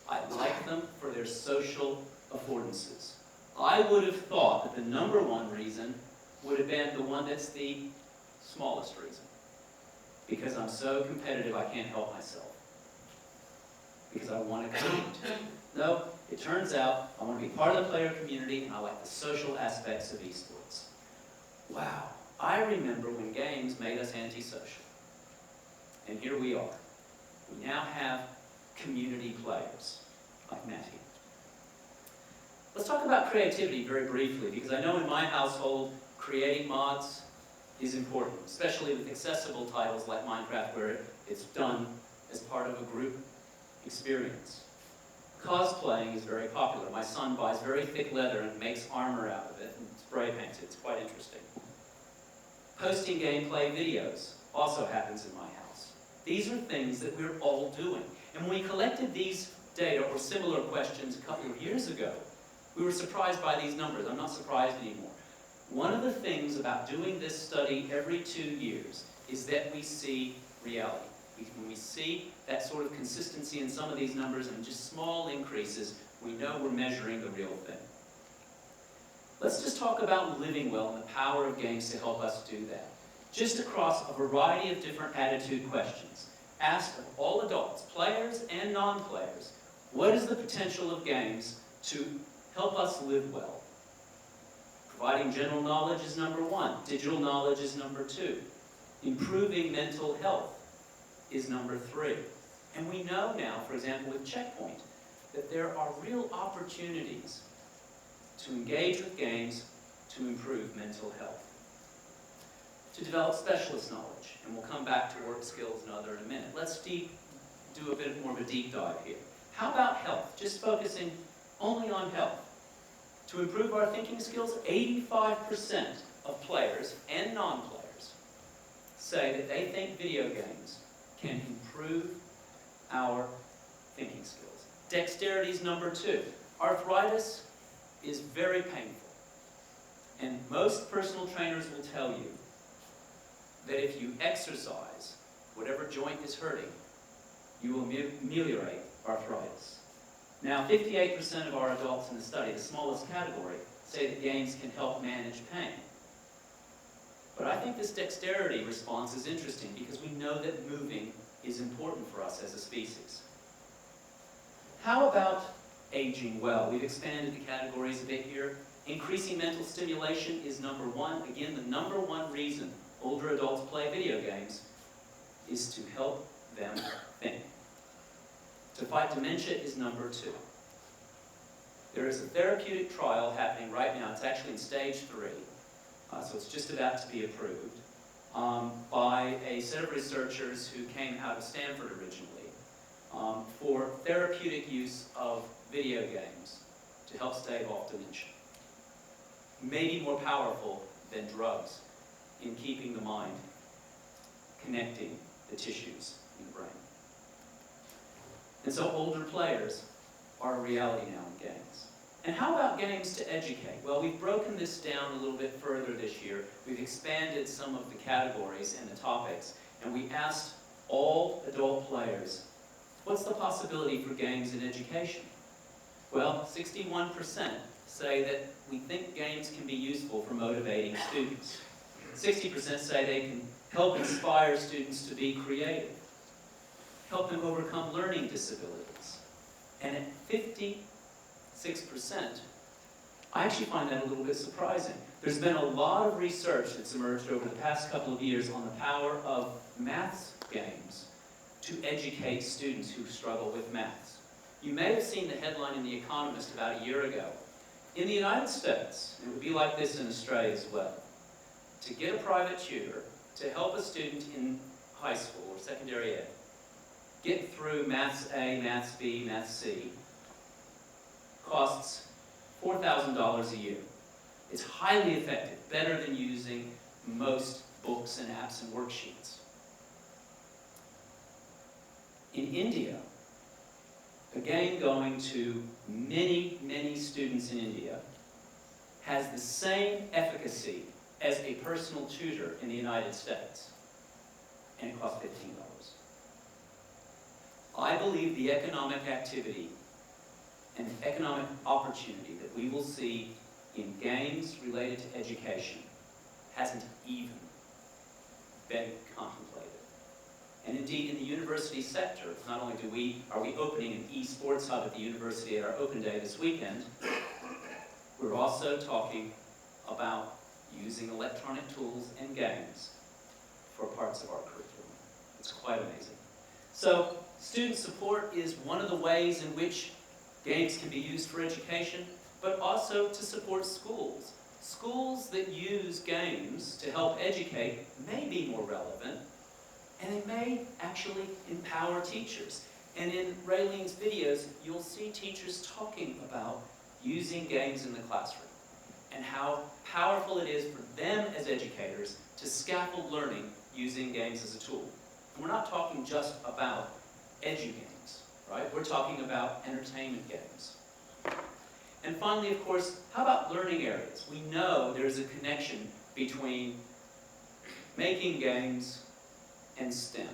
I like them for their social affordances. I would have thought that the number one reason would have been the one that's the smallest reason. Because I'm so competitive I can't help myself. Because I want to compete. No, it turns out I want to be part of the player community and I like the social aspects of esports. Wow, I remember when games made us antisocial. And here we are. We now have community players, like Matt here. Let's talk about creativity very briefly, because I know in my household, creating mods is important, especially with accessible titles like Minecraft, where it's done as part of a group experience. Cosplaying is very popular. My son buys very thick leather and makes armor out of it and spray paints it. It's quite interesting. Posting gameplay videos also happens in my house. These are things that we're all doing. And when we collected these data or similar questions a couple of years ago, we were surprised by these numbers. I'm not surprised anymore. One of the things about doing this study every 2 years is that we see reality. When we see that sort of consistency in some of these numbers and just small increases, We know we're measuring the real thing. Let's just talk about living well and the power of games to help us do that. Just across a variety of different attitude questions, asked of all adults, players and non-players, what is the potential of games to help us live well? Providing general knowledge is number 1. Digital knowledge is number 2. Improving mental health is number 3. And we know now, for example, with Checkpoint, that there are real opportunities to engage with games to improve mental health. To develop specialist knowledge, and we'll come back to work skills and other in a minute. Let's do a bit more of a deep dive here. How about health? Just focusing only on health. To improve our thinking skills, 85% of players and non-players say that they think video games can improve our thinking skills. Dexterity is number 2. Arthritis is very painful. And most personal trainers will tell you that if you exercise, whatever joint is hurting, you will ameliorate arthritis. Now, 58% of our adults in the study, the smallest category, say that games can help manage pain. But I think this dexterity response is interesting because we know that moving is important for us as a species. How about aging well? We've expanded the categories a bit here. Increasing mental stimulation is number 1. Again, the number 1 reason older adults play video games is to help them think. To fight dementia is number 2. There is a therapeutic trial happening right now. It's actually in stage 3, so it's just about to be approved, by a set of researchers who came out of Stanford originally, for therapeutic use of video games to help stave off dementia. Maybe more powerful than drugs in keeping the mind connecting the tissues in the brain. And so older players are a reality now in games. And how about games to educate? Well, we've broken this down a little bit further this year. We've expanded some of the categories and the topics, and we asked all adult players, what's the possibility for games in education? Well, 61% say that we think games can be useful for motivating students. 60% say they can help inspire students to be creative, help them overcome learning disabilities. And at 56%, I actually find that a little bit surprising. There's been a lot of research that's emerged over the past couple of years on the power of maths games to educate students who struggle with maths. You may have seen the headline in The Economist about a year ago. In the United States, it would be like this in Australia as well, to get a private tutor to help a student in high school or secondary ed get through Maths A, Maths B, Maths C, costs $4,000 a year. It's highly effective, better than using most books and apps and worksheets. In India, a game going to many, many students in India has the same efficacy as a personal tutor in the United States, and it costs $15. I believe the economic activity and economic opportunity that we will see in games related to education hasn't even been contemplated. And indeed, in the university sector, not only are we opening an Esports hub at the university at our open day this weekend, we're also talking about using electronic tools and games for parts of our curriculum. It's quite amazing. So, student support is one of the ways in which games can be used for education, but also to support schools. Schools that use games to help educate may be more relevant, and they may actually empower teachers. And in Raylene's videos, you'll see teachers talking about using games in the classroom and how powerful it is for them as educators to scaffold learning using games as a tool. And we're not talking just about edu-games, right? We're talking about entertainment games. And finally, of course, how about learning areas? We know there's a connection between making games and STEM.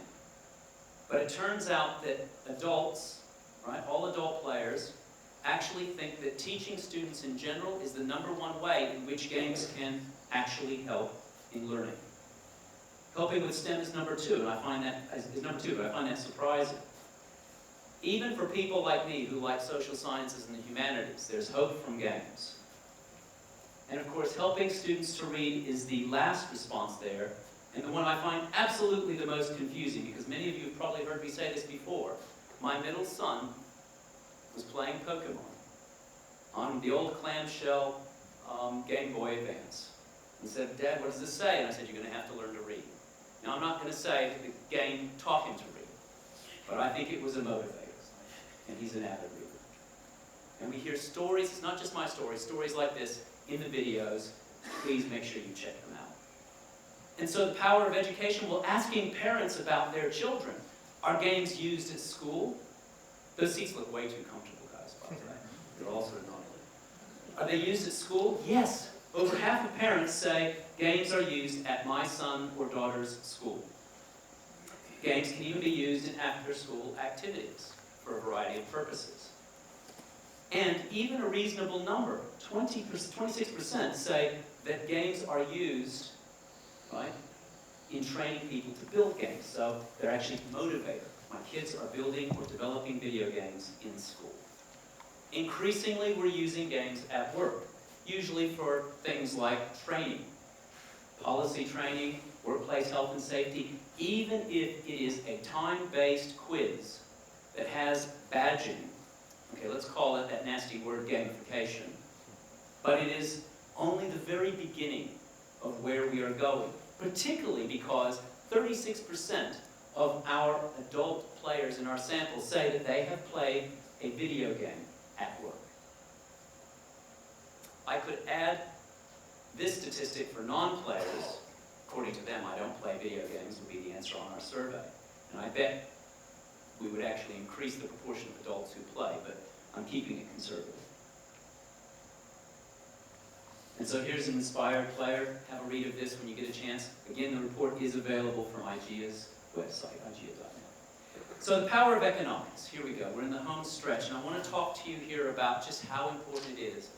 But it turns out that adults, right, all adult players, actually think that teaching students in general is the #1 way in which games can actually help in learning. Helping with STEM is #2, and I find that surprising. Even for people like me who like social sciences and the humanities, there's hope from games. And of course, helping students to read is the last response there, and the one I find absolutely the most confusing, because many of you have probably heard me say this before. My middle son was playing Pokemon on the old clamshell Game Boy Advance. He said, "Dad, what does this say?" And I said, "You're going to have to learn to read." Now, I'm not going to say that the game taught him to read, but I think it was a motivator, and he's an avid reader. And we hear stories, it's not just my stories, stories like this in the videos. Please make sure you check them out. And so the power of education, well, asking parents about their children. Are games used at school? Those seats look way too comfortable, guys, by the way. They're all sort of naughty. Are they used at school? Yes. Over half of parents say games are used at my son or daughter's school. Games can even be used in after-school activities for a variety of purposes. And even a reasonable number, 26% say that games are used, right, in training people to build games. So they're actually motivated. My kids are building or developing video games in school. Increasingly, we're using games at work, usually for things like training, policy training, workplace health and safety, even if it is a time-based quiz that has badging. Okay, let's call it that nasty word, gamification. But it is only the very beginning of where we are going, particularly because 36% of our adult players in our sample say that they have played a video game at work. I could add this statistic for non-players. According to them, I don't play video games, would be the answer on our survey. And I bet we would actually increase the proportion of adults who play, but I'm keeping it conservative. And so here's an inspired player. Have a read of this when you get a chance. Again, the report is available from IGEA's website, igea.net. So the power of economics. Here we go. We're in the home stretch, and I want to talk to you here about just how important it is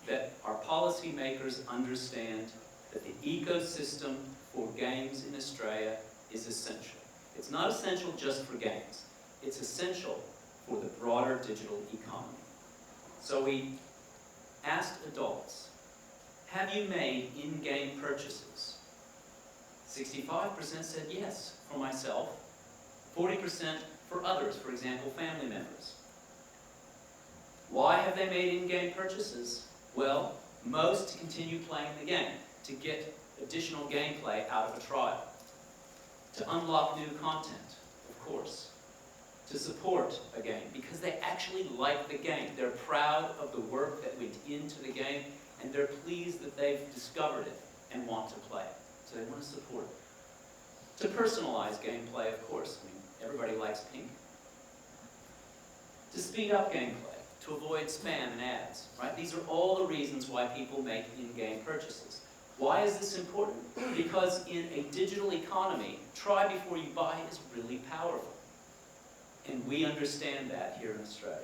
that our policymakers understand that the ecosystem for games in Australia is essential. It's not essential just for games. It's essential for the broader digital economy. So we asked adults, have you made in-game purchases? 65% said yes, for myself. 40% for others, for example, family members. Why have they made in-game purchases? Well, most to continue playing the game, to get additional gameplay out of a trial, to unlock new content, of course, to support a game, because they actually like the game. They're proud of the work that went into the game, and they're pleased that they've discovered it and want to play it. So they want to support it. To personalize gameplay, of course. I mean, everybody likes pink. To speed up gameplay, to avoid spam and ads, right? These are all the reasons why people make in-game purchases. Why is this important? Because in a digital economy, try before you buy is really powerful. And we understand that here in Australia.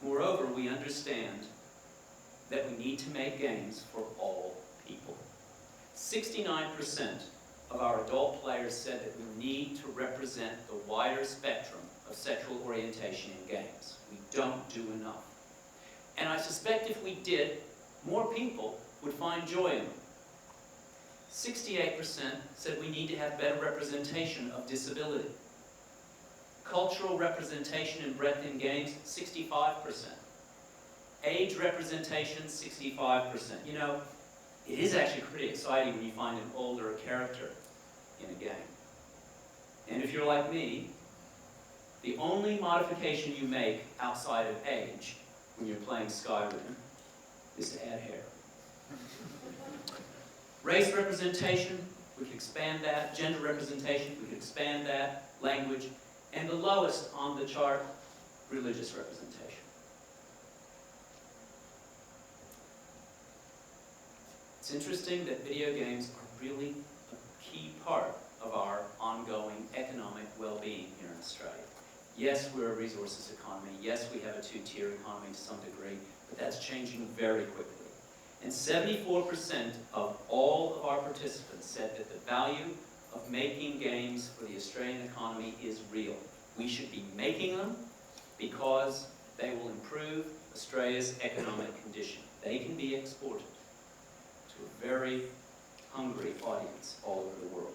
Moreover, we understand that we need to make games for all people. 69% of our adult players said that we need to represent the wider spectrum of sexual orientation in games. We don't do enough. And I suspect if we did, more people would find joy in them. 68% said we need to have better representation of disability. Cultural representation and breadth in games, 65%. Age representation, 65%. You know, it is actually pretty exciting when you find an older character in a game. And if you're like me, the only modification you make outside of age when you're playing Skyrim is to add hair. Race representation, we could expand that. Gender representation, we could expand that. Language. And the lowest on the chart, religious representation. It's interesting that video games are really a key part of our ongoing economic well-being here in Australia. Yes, we're a resources economy. Yes, we have a two-tier economy to some degree, but that's changing very quickly. And 74% of all of our participants said that the value of making games for the Australian economy is real. We should be making them because they will improve Australia's economic condition. They can be exported to a very hungry audience all over the world.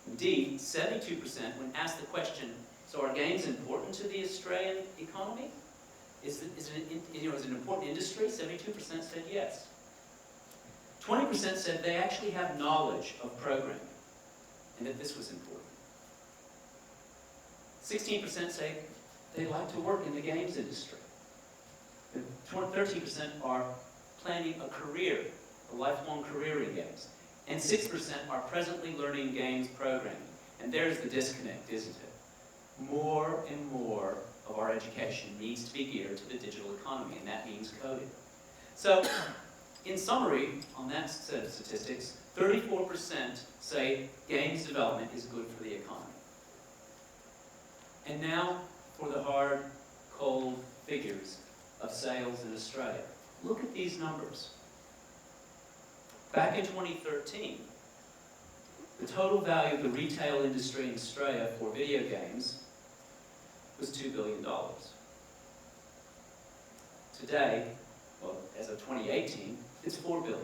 Indeed, 72%, when asked the question, so are games important to the Australian economy? Is it an important industry? 72% said yes. 20% said they actually have knowledge of programming and that this was important. 16% say they like to work in the games industry. 13% are planning a career, a lifelong career in games. And 6% are presently learning games programming. And there's the disconnect, isn't it? More and more of our education needs to be geared to the digital economy, and that means coding. So, in summary, on that set of statistics, 34% say games development is good for the economy. And now for the hard, cold figures of sales in Australia. Look at these numbers. Back in 2013, the total value of the retail industry in Australia for video games was $2 billion. Today, well, as of 2018, it's $4 billion.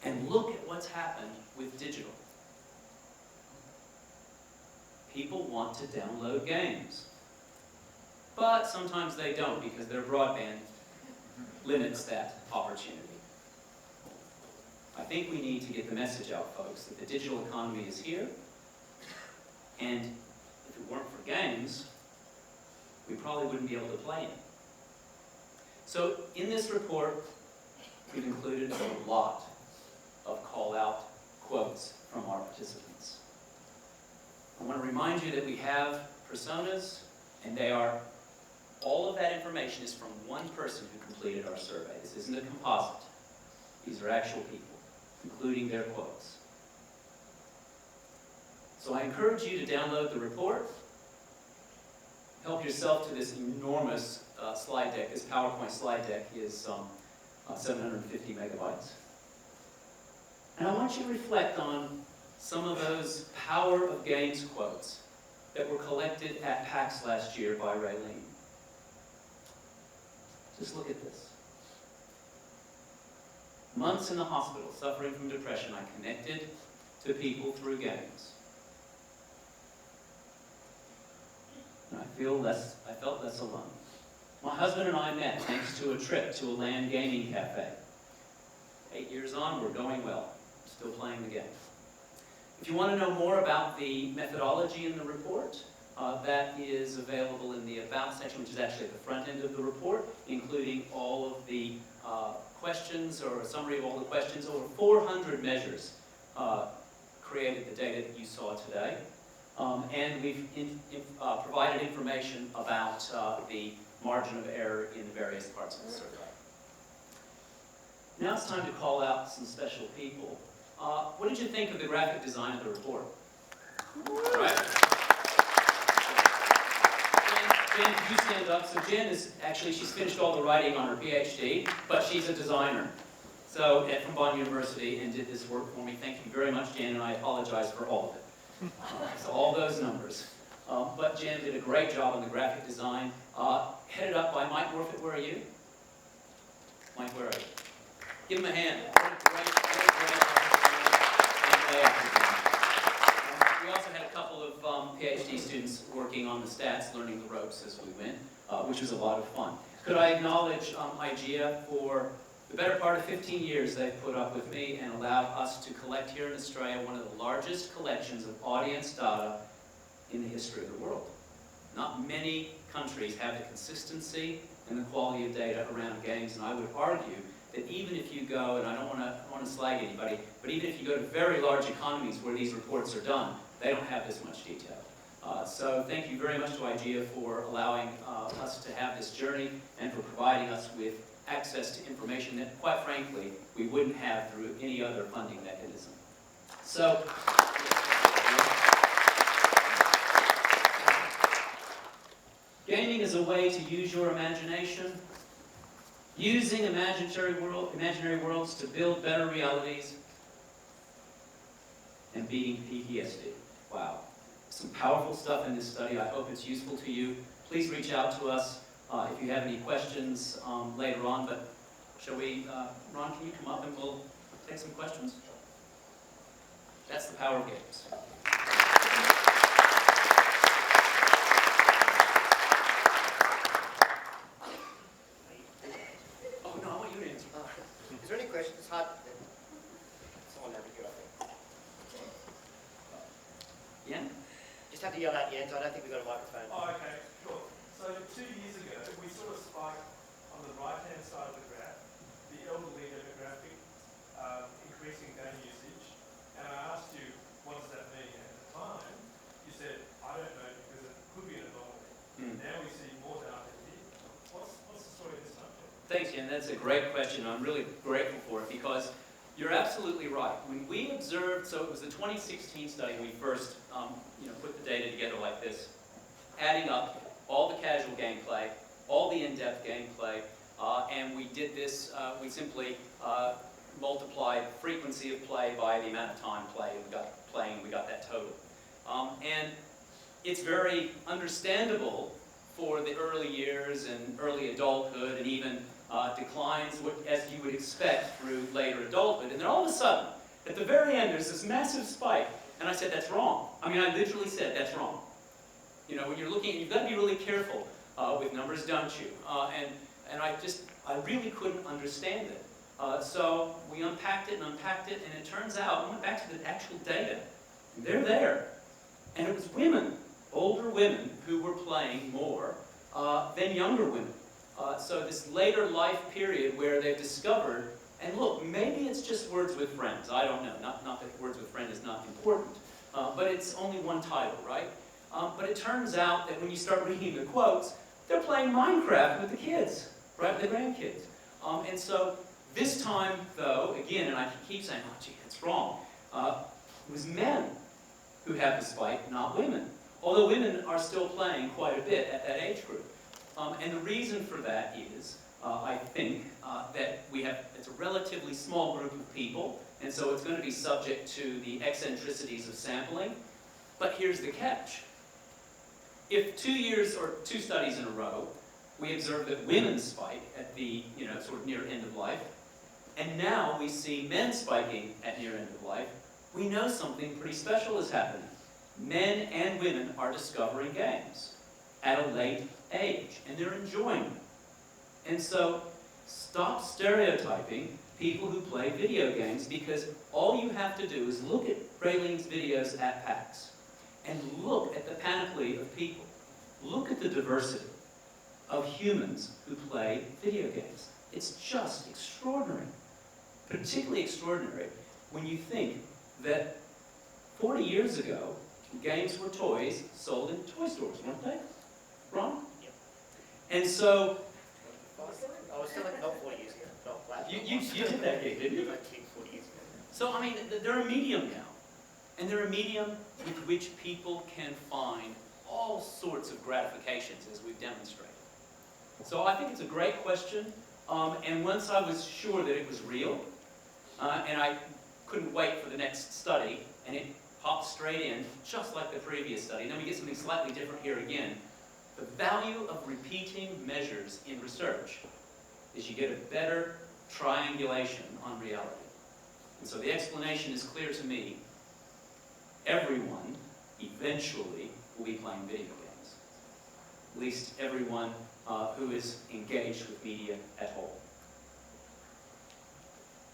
And look at what's happened with digital. People want to download games. But sometimes they don't because their broadband limits that opportunity. I think we need to get the message out, folks, that the digital economy is here, and if it weren't for games, we probably wouldn't be able to play in it. So in this report, we've included a lot of call-out quotes from our participants. I want to remind you that we have personas, and all of that information is from one person who completed our survey. This isn't a composite. These are actual people, including their quotes. So I encourage you to download the report. Help yourself to this enormous slide deck. This PowerPoint slide deck is 750 megabytes. And I want you to reflect on some of those Power of Games quotes that were collected at PAX last year by Raylene. Just look at this. Months in the hospital, suffering from depression, I connected to people through games. And I felt less alone. My husband and I met thanks to a trip to a LAN gaming cafe. 8 years on, we're going well. Still playing the game. If you want to know more about the methodology in the report, that is available in the About section, which is actually at the front end of the report, including all of the questions, or a summary of all the questions. Over 400 measures created the data that you saw today. And we've provided information about the margin of error in various parts of the survey. Now it's time to call out some special people. What did you think of the graphic design of the report? Right? Jen, could you stand up? So Jen is actually, she's finished all the writing on her PhD, but she's a designer. So, from Bond University, and did this work for me. Thank you very much, Jen, and I apologize for all of it. So all those numbers. But Jen did a great job on the graphic design. Headed up by Mike Morfitt. Where are you? Mike, where are you? Give him a hand. Great. We also had a couple of PhD students working on the stats, learning the ropes as we went, which was a lot of fun. Could I acknowledge IGEA for the better part of 15 years they've put up with me and allowed us to collect here in Australia one of the largest collections of audience data in the history of the world. Not many countries have the consistency and the quality of data around games, and I would argue that even if you go, and I don't want to slag anybody, but even if you go to very large economies where these reports are done, they don't have this much detail. So thank you very much to IGEA for allowing us to have this journey and for providing us with access to information that, quite frankly, we wouldn't have through any other funding mechanism. So, Gaming is a way to use your imagination, using imaginary worlds to build better realities, and beating PTSD. Wow. Some powerful stuff in this study. I hope it's useful to you. Please reach out to us if you have any questions later on. But shall we, Ron, can you come up and we'll take some questions? That's the power of games. Oh, no, I want you to answer. Is there any questions? It's hard. Someone have a go, I think. Yeah? Just have to yell out Jens. I don't think we've got a microphone. Oh, okay, sure. So 2 years ago, we sort of spiked on the right-hand side of the graph, the elderly demographic increasing data usage. And I asked you, what does that mean? And at the time, you said, I don't know because it could be an anomaly. Now we see more data here. What's the story this time? Thanks, Jen. That's a great question. I'm really grateful for it because you're absolutely right. When we observed, so it was the 2016 study we first put the data together like this, adding up all the casual gameplay, all the in-depth gameplay, and we did this, we simply multiplied frequency of play by the amount of time played, and we got that total. And it's very understandable for the early years and early adulthood and even declines as you would expect through later adulthood. And then all of a sudden, at the very end, there's this massive spike. And I said, that's wrong. I mean, I literally said, that's wrong. You know, when you're looking, you've got to be really careful with numbers, don't you? And I really couldn't understand it. So we unpacked it, and it turns out, I went back to the actual data, and they're there. And it was women, older women, who were playing more than younger women. So this later life period where they've discovered, and look, maybe it's just Words with Friends, I don't know, not that Words with Friends is not important, but it's only one title, right? But it turns out that when you start reading the quotes, they're playing Minecraft with the kids, right, with the grandkids. And so this time, though, again, and I keep saying, oh, gee, that's wrong, it was men who had the spike, not women. Although women are still playing quite a bit at that age group. And the reason for that is, I think, that it's a relatively small group of people, and so it's going to be subject to the eccentricities of sampling. But here's the catch. If 2 years or 2 studies in a row, we observe that women spike at the, sort of near end of life, and now we see men spiking at near end of life, we know something pretty special is happening. Men and women are discovering games at a late age, and they're enjoying them. And so, stop stereotyping people who play video games, because all you have to do is look at Raylene's videos at PAX, and look at the panoply of people. Look at the diversity of humans who play video games. It's just extraordinary. Particularly extraordinary when you think that 40 years ago, games were toys sold in toy stores, weren't they? Ron? Yep. And so... I was still not 40 years ago, not black. You did that gig, didn't you? I did 40 years ago. So, I mean, they're a medium now. And they're a medium with which people can find all sorts of gratifications, as we've demonstrated. So I think it's a great question. And once I was sure that it was real, and I couldn't wait for the next study, and it popped straight in, just like the previous study. And then we get something slightly different here again. The value of repeating measures in research is you get a better triangulation on reality. And so the explanation is clear to me. Everyone, eventually, will be playing video games. At least everyone who is engaged with media at all.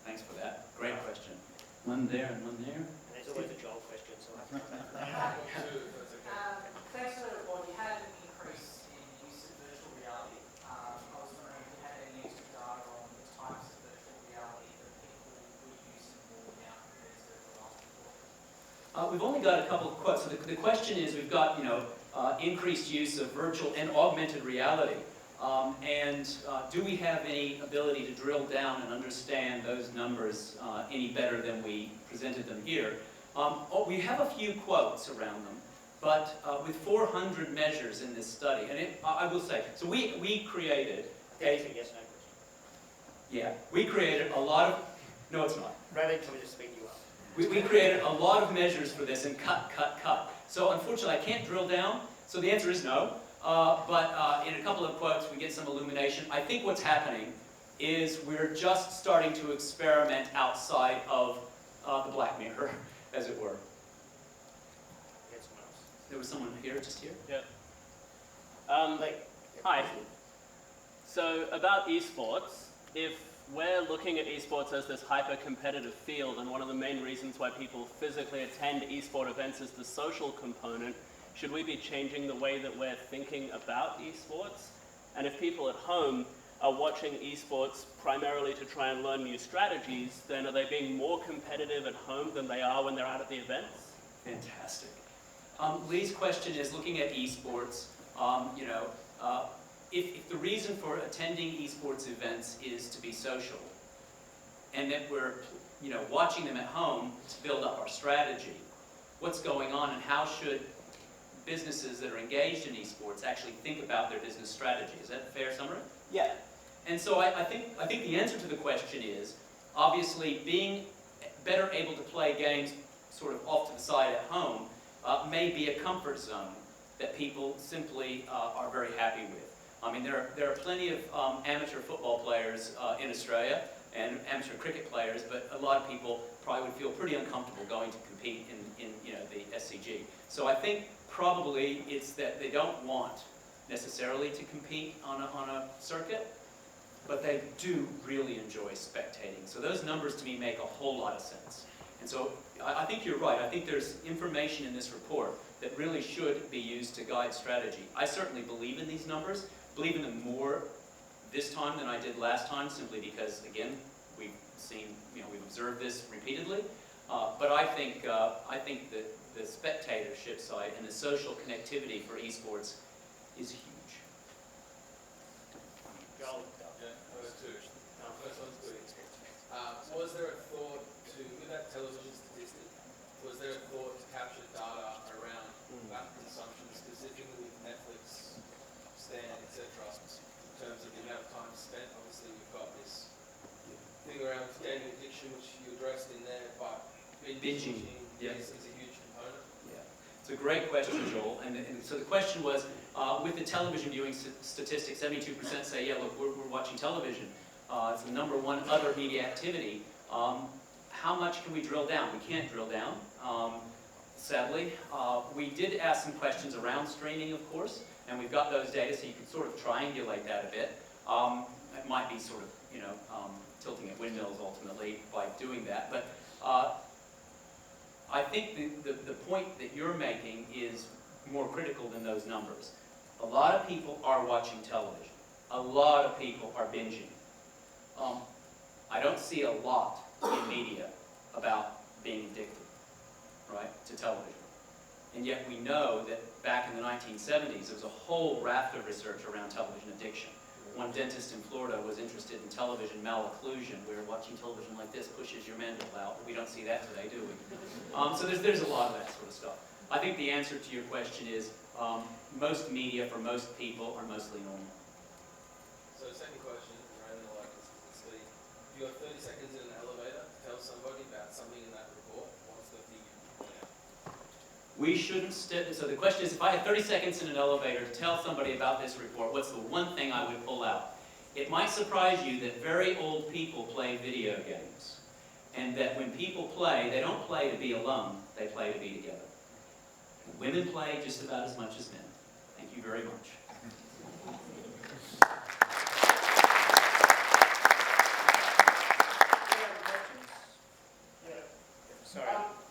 Thanks for that. Great question. One there and one there. And there's always a Joel question, so I Thanks for the report. You had an increase in use of virtual reality. I was wondering if you had any extra data on the types of virtual reality that people were using more now compared to the last report. We've only got a couple of quotes. So the question is, we've got increased use of virtual and augmented reality. Do we have any ability to drill down and understand those numbers any better than we presented them here? We have a few quotes around them. But with 400 measures in this study, and I will say, so we created we created a lot of, no it's not. Bradley, can we just speed you up? We created a lot of measures for this and cut. So unfortunately I can't drill down, so the answer is no. But in a couple of quotes we get some illumination. I think what's happening is we're just starting to experiment outside of the black mirror, as it were. There was someone here, just here? Yeah. Hi. So about esports, if we're looking at esports as this hyper-competitive field, and one of the main reasons why people physically attend esport events is the social component, should we be changing the way that we're thinking about esports? And if people at home are watching esports primarily to try and learn new strategies, then are they being more competitive at home than they are when they're out at the events? Fantastic. Lee's question is looking at esports, if the reason for attending esports events is to be social, and that we're watching them at home to build up our strategy, what's going on and how should businesses that are engaged in esports actually think about their business strategy? Is that a fair summary? Yeah. And so I think the answer to the question is, obviously being better able to play games sort of off to the side at home may be a comfort zone that people simply are very happy with. I mean, there are plenty of amateur football players in Australia and amateur cricket players, but a lot of people probably would feel pretty uncomfortable going to compete in the SCG. So I think probably it's that they don't want necessarily to compete on a circuit, but they do really enjoy spectating. So those numbers to me make a whole lot of sense. And so I think you're right. I think there's information in this report that really should be used to guide strategy. I certainly believe in these numbers, believe in them more this time than I did last time, simply because, again, we've seen, we've observed this repeatedly. But I think that the spectatorship side and the social connectivity for esports is huge. Was there a thought to, with that television statistic, was there a thought to capture data around that consumption, specifically with Netflix, Stan, etc., in terms of the amount of time spent? Obviously, we've got this thing around gaming addiction, which you addressed in there, but binging is a huge component. Yeah, it's a great question, Joel. And so the question was, with the television viewing statistics, 72% say, yeah, look, we're watching television. It's the number one other media activity. How much can we drill down? We can't drill down, sadly. We did ask some questions around streaming, of course, and we've got those data, so you can sort of triangulate that a bit. It might be sort of, tilting at windmills ultimately by doing that. But I think the point that you're making is more critical than those numbers. A lot of people are watching television. A lot of people are binging. I don't see a lot in media about being addicted, right, to television. And yet we know that back in the 1970s, there was a whole raft of research around television addiction. One dentist in Florida was interested in television malocclusion, where watching television like this pushes your mandible out. We don't see that today, do we? So there's a lot of that sort of stuff. I think the answer to your question is most media for most people are mostly normal. So second question, if you got 30 seconds in an elevator to tell somebody about something in that report, what's the thing you point out? We shouldn't, so the question is, if I had 30 seconds in an elevator to tell somebody about this report, what's the one thing I would pull out? It might surprise you that very old people play video games. And that when people play, they don't play to be alone, they play to be together. Women play just about as much as men. Thank you very much.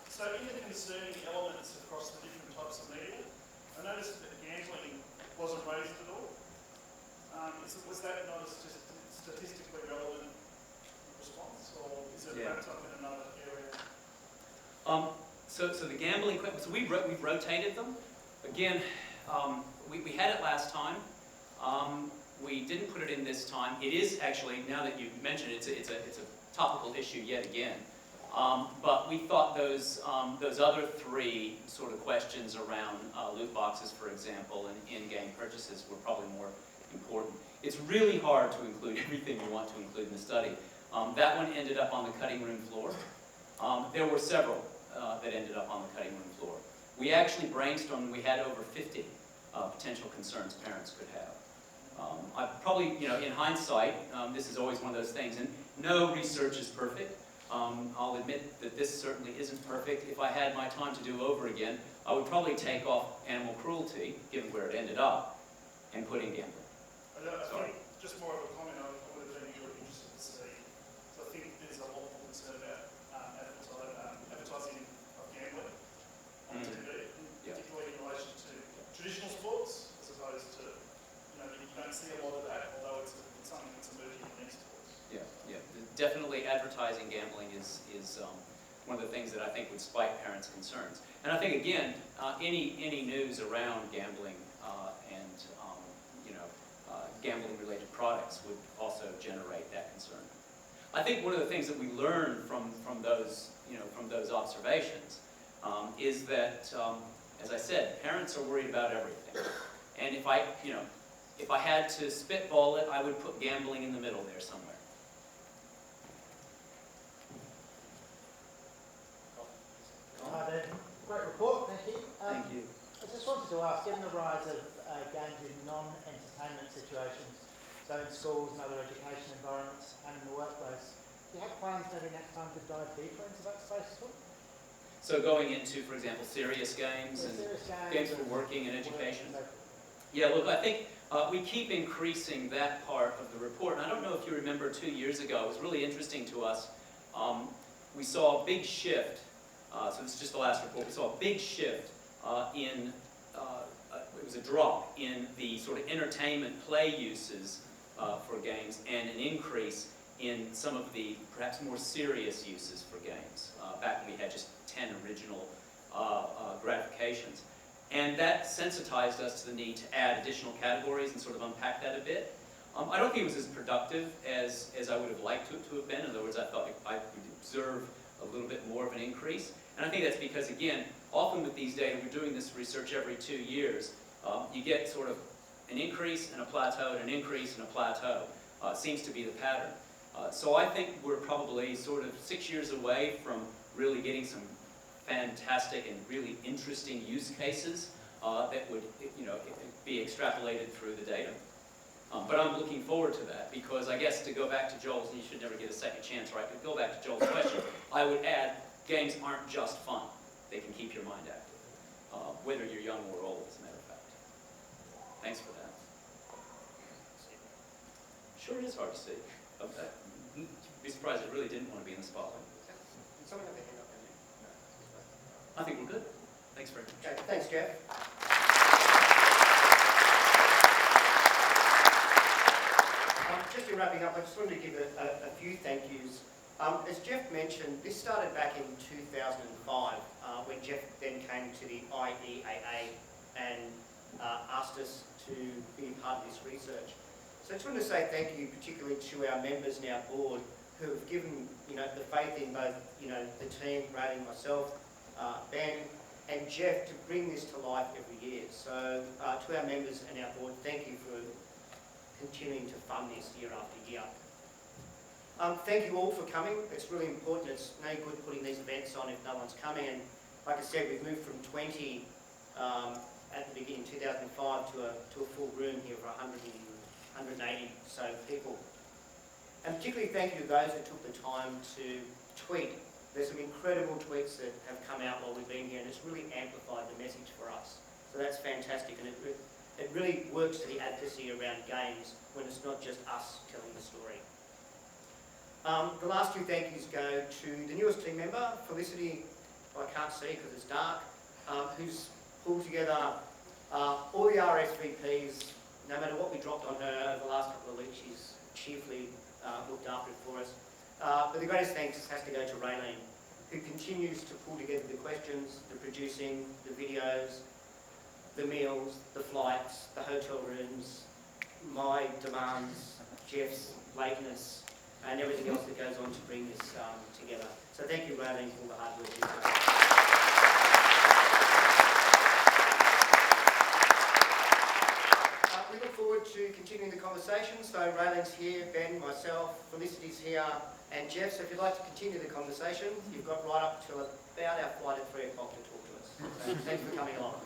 So in the concerning elements across the different types of media, I noticed that gambling wasn't raised at all. Was that not a statistically relevant response, or is it wrapped up in another area? So the gambling, so we've rotated them. Again, we had it last time. We didn't put it in this time. It is actually, now that you mentioned it, it's a topical issue yet again. But we thought those other three sort of questions around loot boxes, for example, and in-game purchases were probably more important. It's really hard to include everything you want to include in the study. That one ended up on the cutting room floor. There were several that ended up on the cutting room floor. We actually brainstormed, we had over 50 potential concerns parents could have. I probably, in hindsight, this is always one of those things, and no research is perfect. I'll admit that this certainly isn't perfect. If I had my time to do over again, I would probably take off animal cruelty, given where it ended up, and put in gambling. I think just more of a comment I would have been really interested to see. So I think there's a lot more concern about advertising of gambling on TV, particularly in relation to traditional sports, as opposed to, you don't see a lot of that, although it's something that's emerging in esports. Yeah. Definitely advertising gambling is one of the things that I think would spike parents' concerns. And I think, again, any news around gambling and gambling-related products would also generate that concern. I think one of the things that we learned from those observations is that, as I said, parents are worried about everything. And if I had to spitball it, I would put gambling in the middle there somewhere. Hi there. Great report, thank you. Thank you. I just wanted to ask, given the rise of games in non-entertainment situations, so in schools and other education environments and in the workplace, do you have plans maybe next time to dive deeper into that space at all? So going into, for example, serious games and games for working and education? Yeah, look, I think we keep increasing that part of the report. And I don't know if you remember 2 years ago, it was really interesting to us. We saw a big shift, so this is just the last report, we saw a big shift it was a drop in the sort of entertainment play uses for games and an increase in some of the perhaps more serious uses for games. Back when we had just 10 original gratifications. And that sensitized us to the need to add additional categories and sort of unpack that a bit. I don't think it was as productive as I would have liked it to have been. In other words, I thought I would observe a little bit more of an increase. And I think that's because, again, often with these data, we're doing this research every 2 years. You get sort of an increase and a plateau and an increase and a plateau. Seems to be the pattern. So I think we're probably sort of 6 years away from really getting some fantastic and really interesting use cases that would be extrapolated through the data. But I'm looking forward to that because I guess to go back to Joel's, and you should never get a second chance, right? But go back to Joel's question, I would add games aren't just fun. They can keep your mind active, whether you're young or old, as a matter of fact. Thanks for that. Sure, it is hard to see. Okay. You'd be surprised it really didn't want to be in the spotlight. Someone have their hand up there? I think we're good. Thanks very much. Okay, thanks, Jeff. Just in wrapping up, I just wanted to give a few thank yous. As Jeff mentioned, this started back in 2005 when Jeff then came to the IEAA and asked us to be part of this research. So I just wanted to say thank you particularly to our members and our board who have given the faith in both the team, Ray and myself, Ben and Jeff to bring this to life every year. So to our members and our board, thank you for continuing to fund this year after year. Thank you all for coming. It's really important. It's no good putting these events on if no one's coming. And like I said, we've moved from 20 at the beginning, 2005, to a full room here of 180 so people. And particularly thank you to those who took the time to tweet. There's some incredible tweets that have come out while we've been here, and it's really amplified the message for us. So that's fantastic, and it really works to the advocacy around games when it's not just us telling the story. The last two thank yous go to the newest team member, Felicity, I can't see because it's dark, who's pulled together all the RSVPs. No matter what we dropped on her over the last couple of weeks, she's cheerfully looked after it for us. But the greatest thanks has to go to Raylene, who continues to pull together the questions, the producing, the videos, the meals, the flights, the hotel rooms, my demands, Jeff's lateness, and everything else that goes on to bring this together. So thank you, Raylene, for all the hard work you've done. We look forward to continuing the conversation. So Raylene's here, Ben, myself, Felicity's here, and Jeff. So if you'd like to continue the conversation, you've got right up till about our flight at 3 o'clock to talk to us. So thanks for coming along.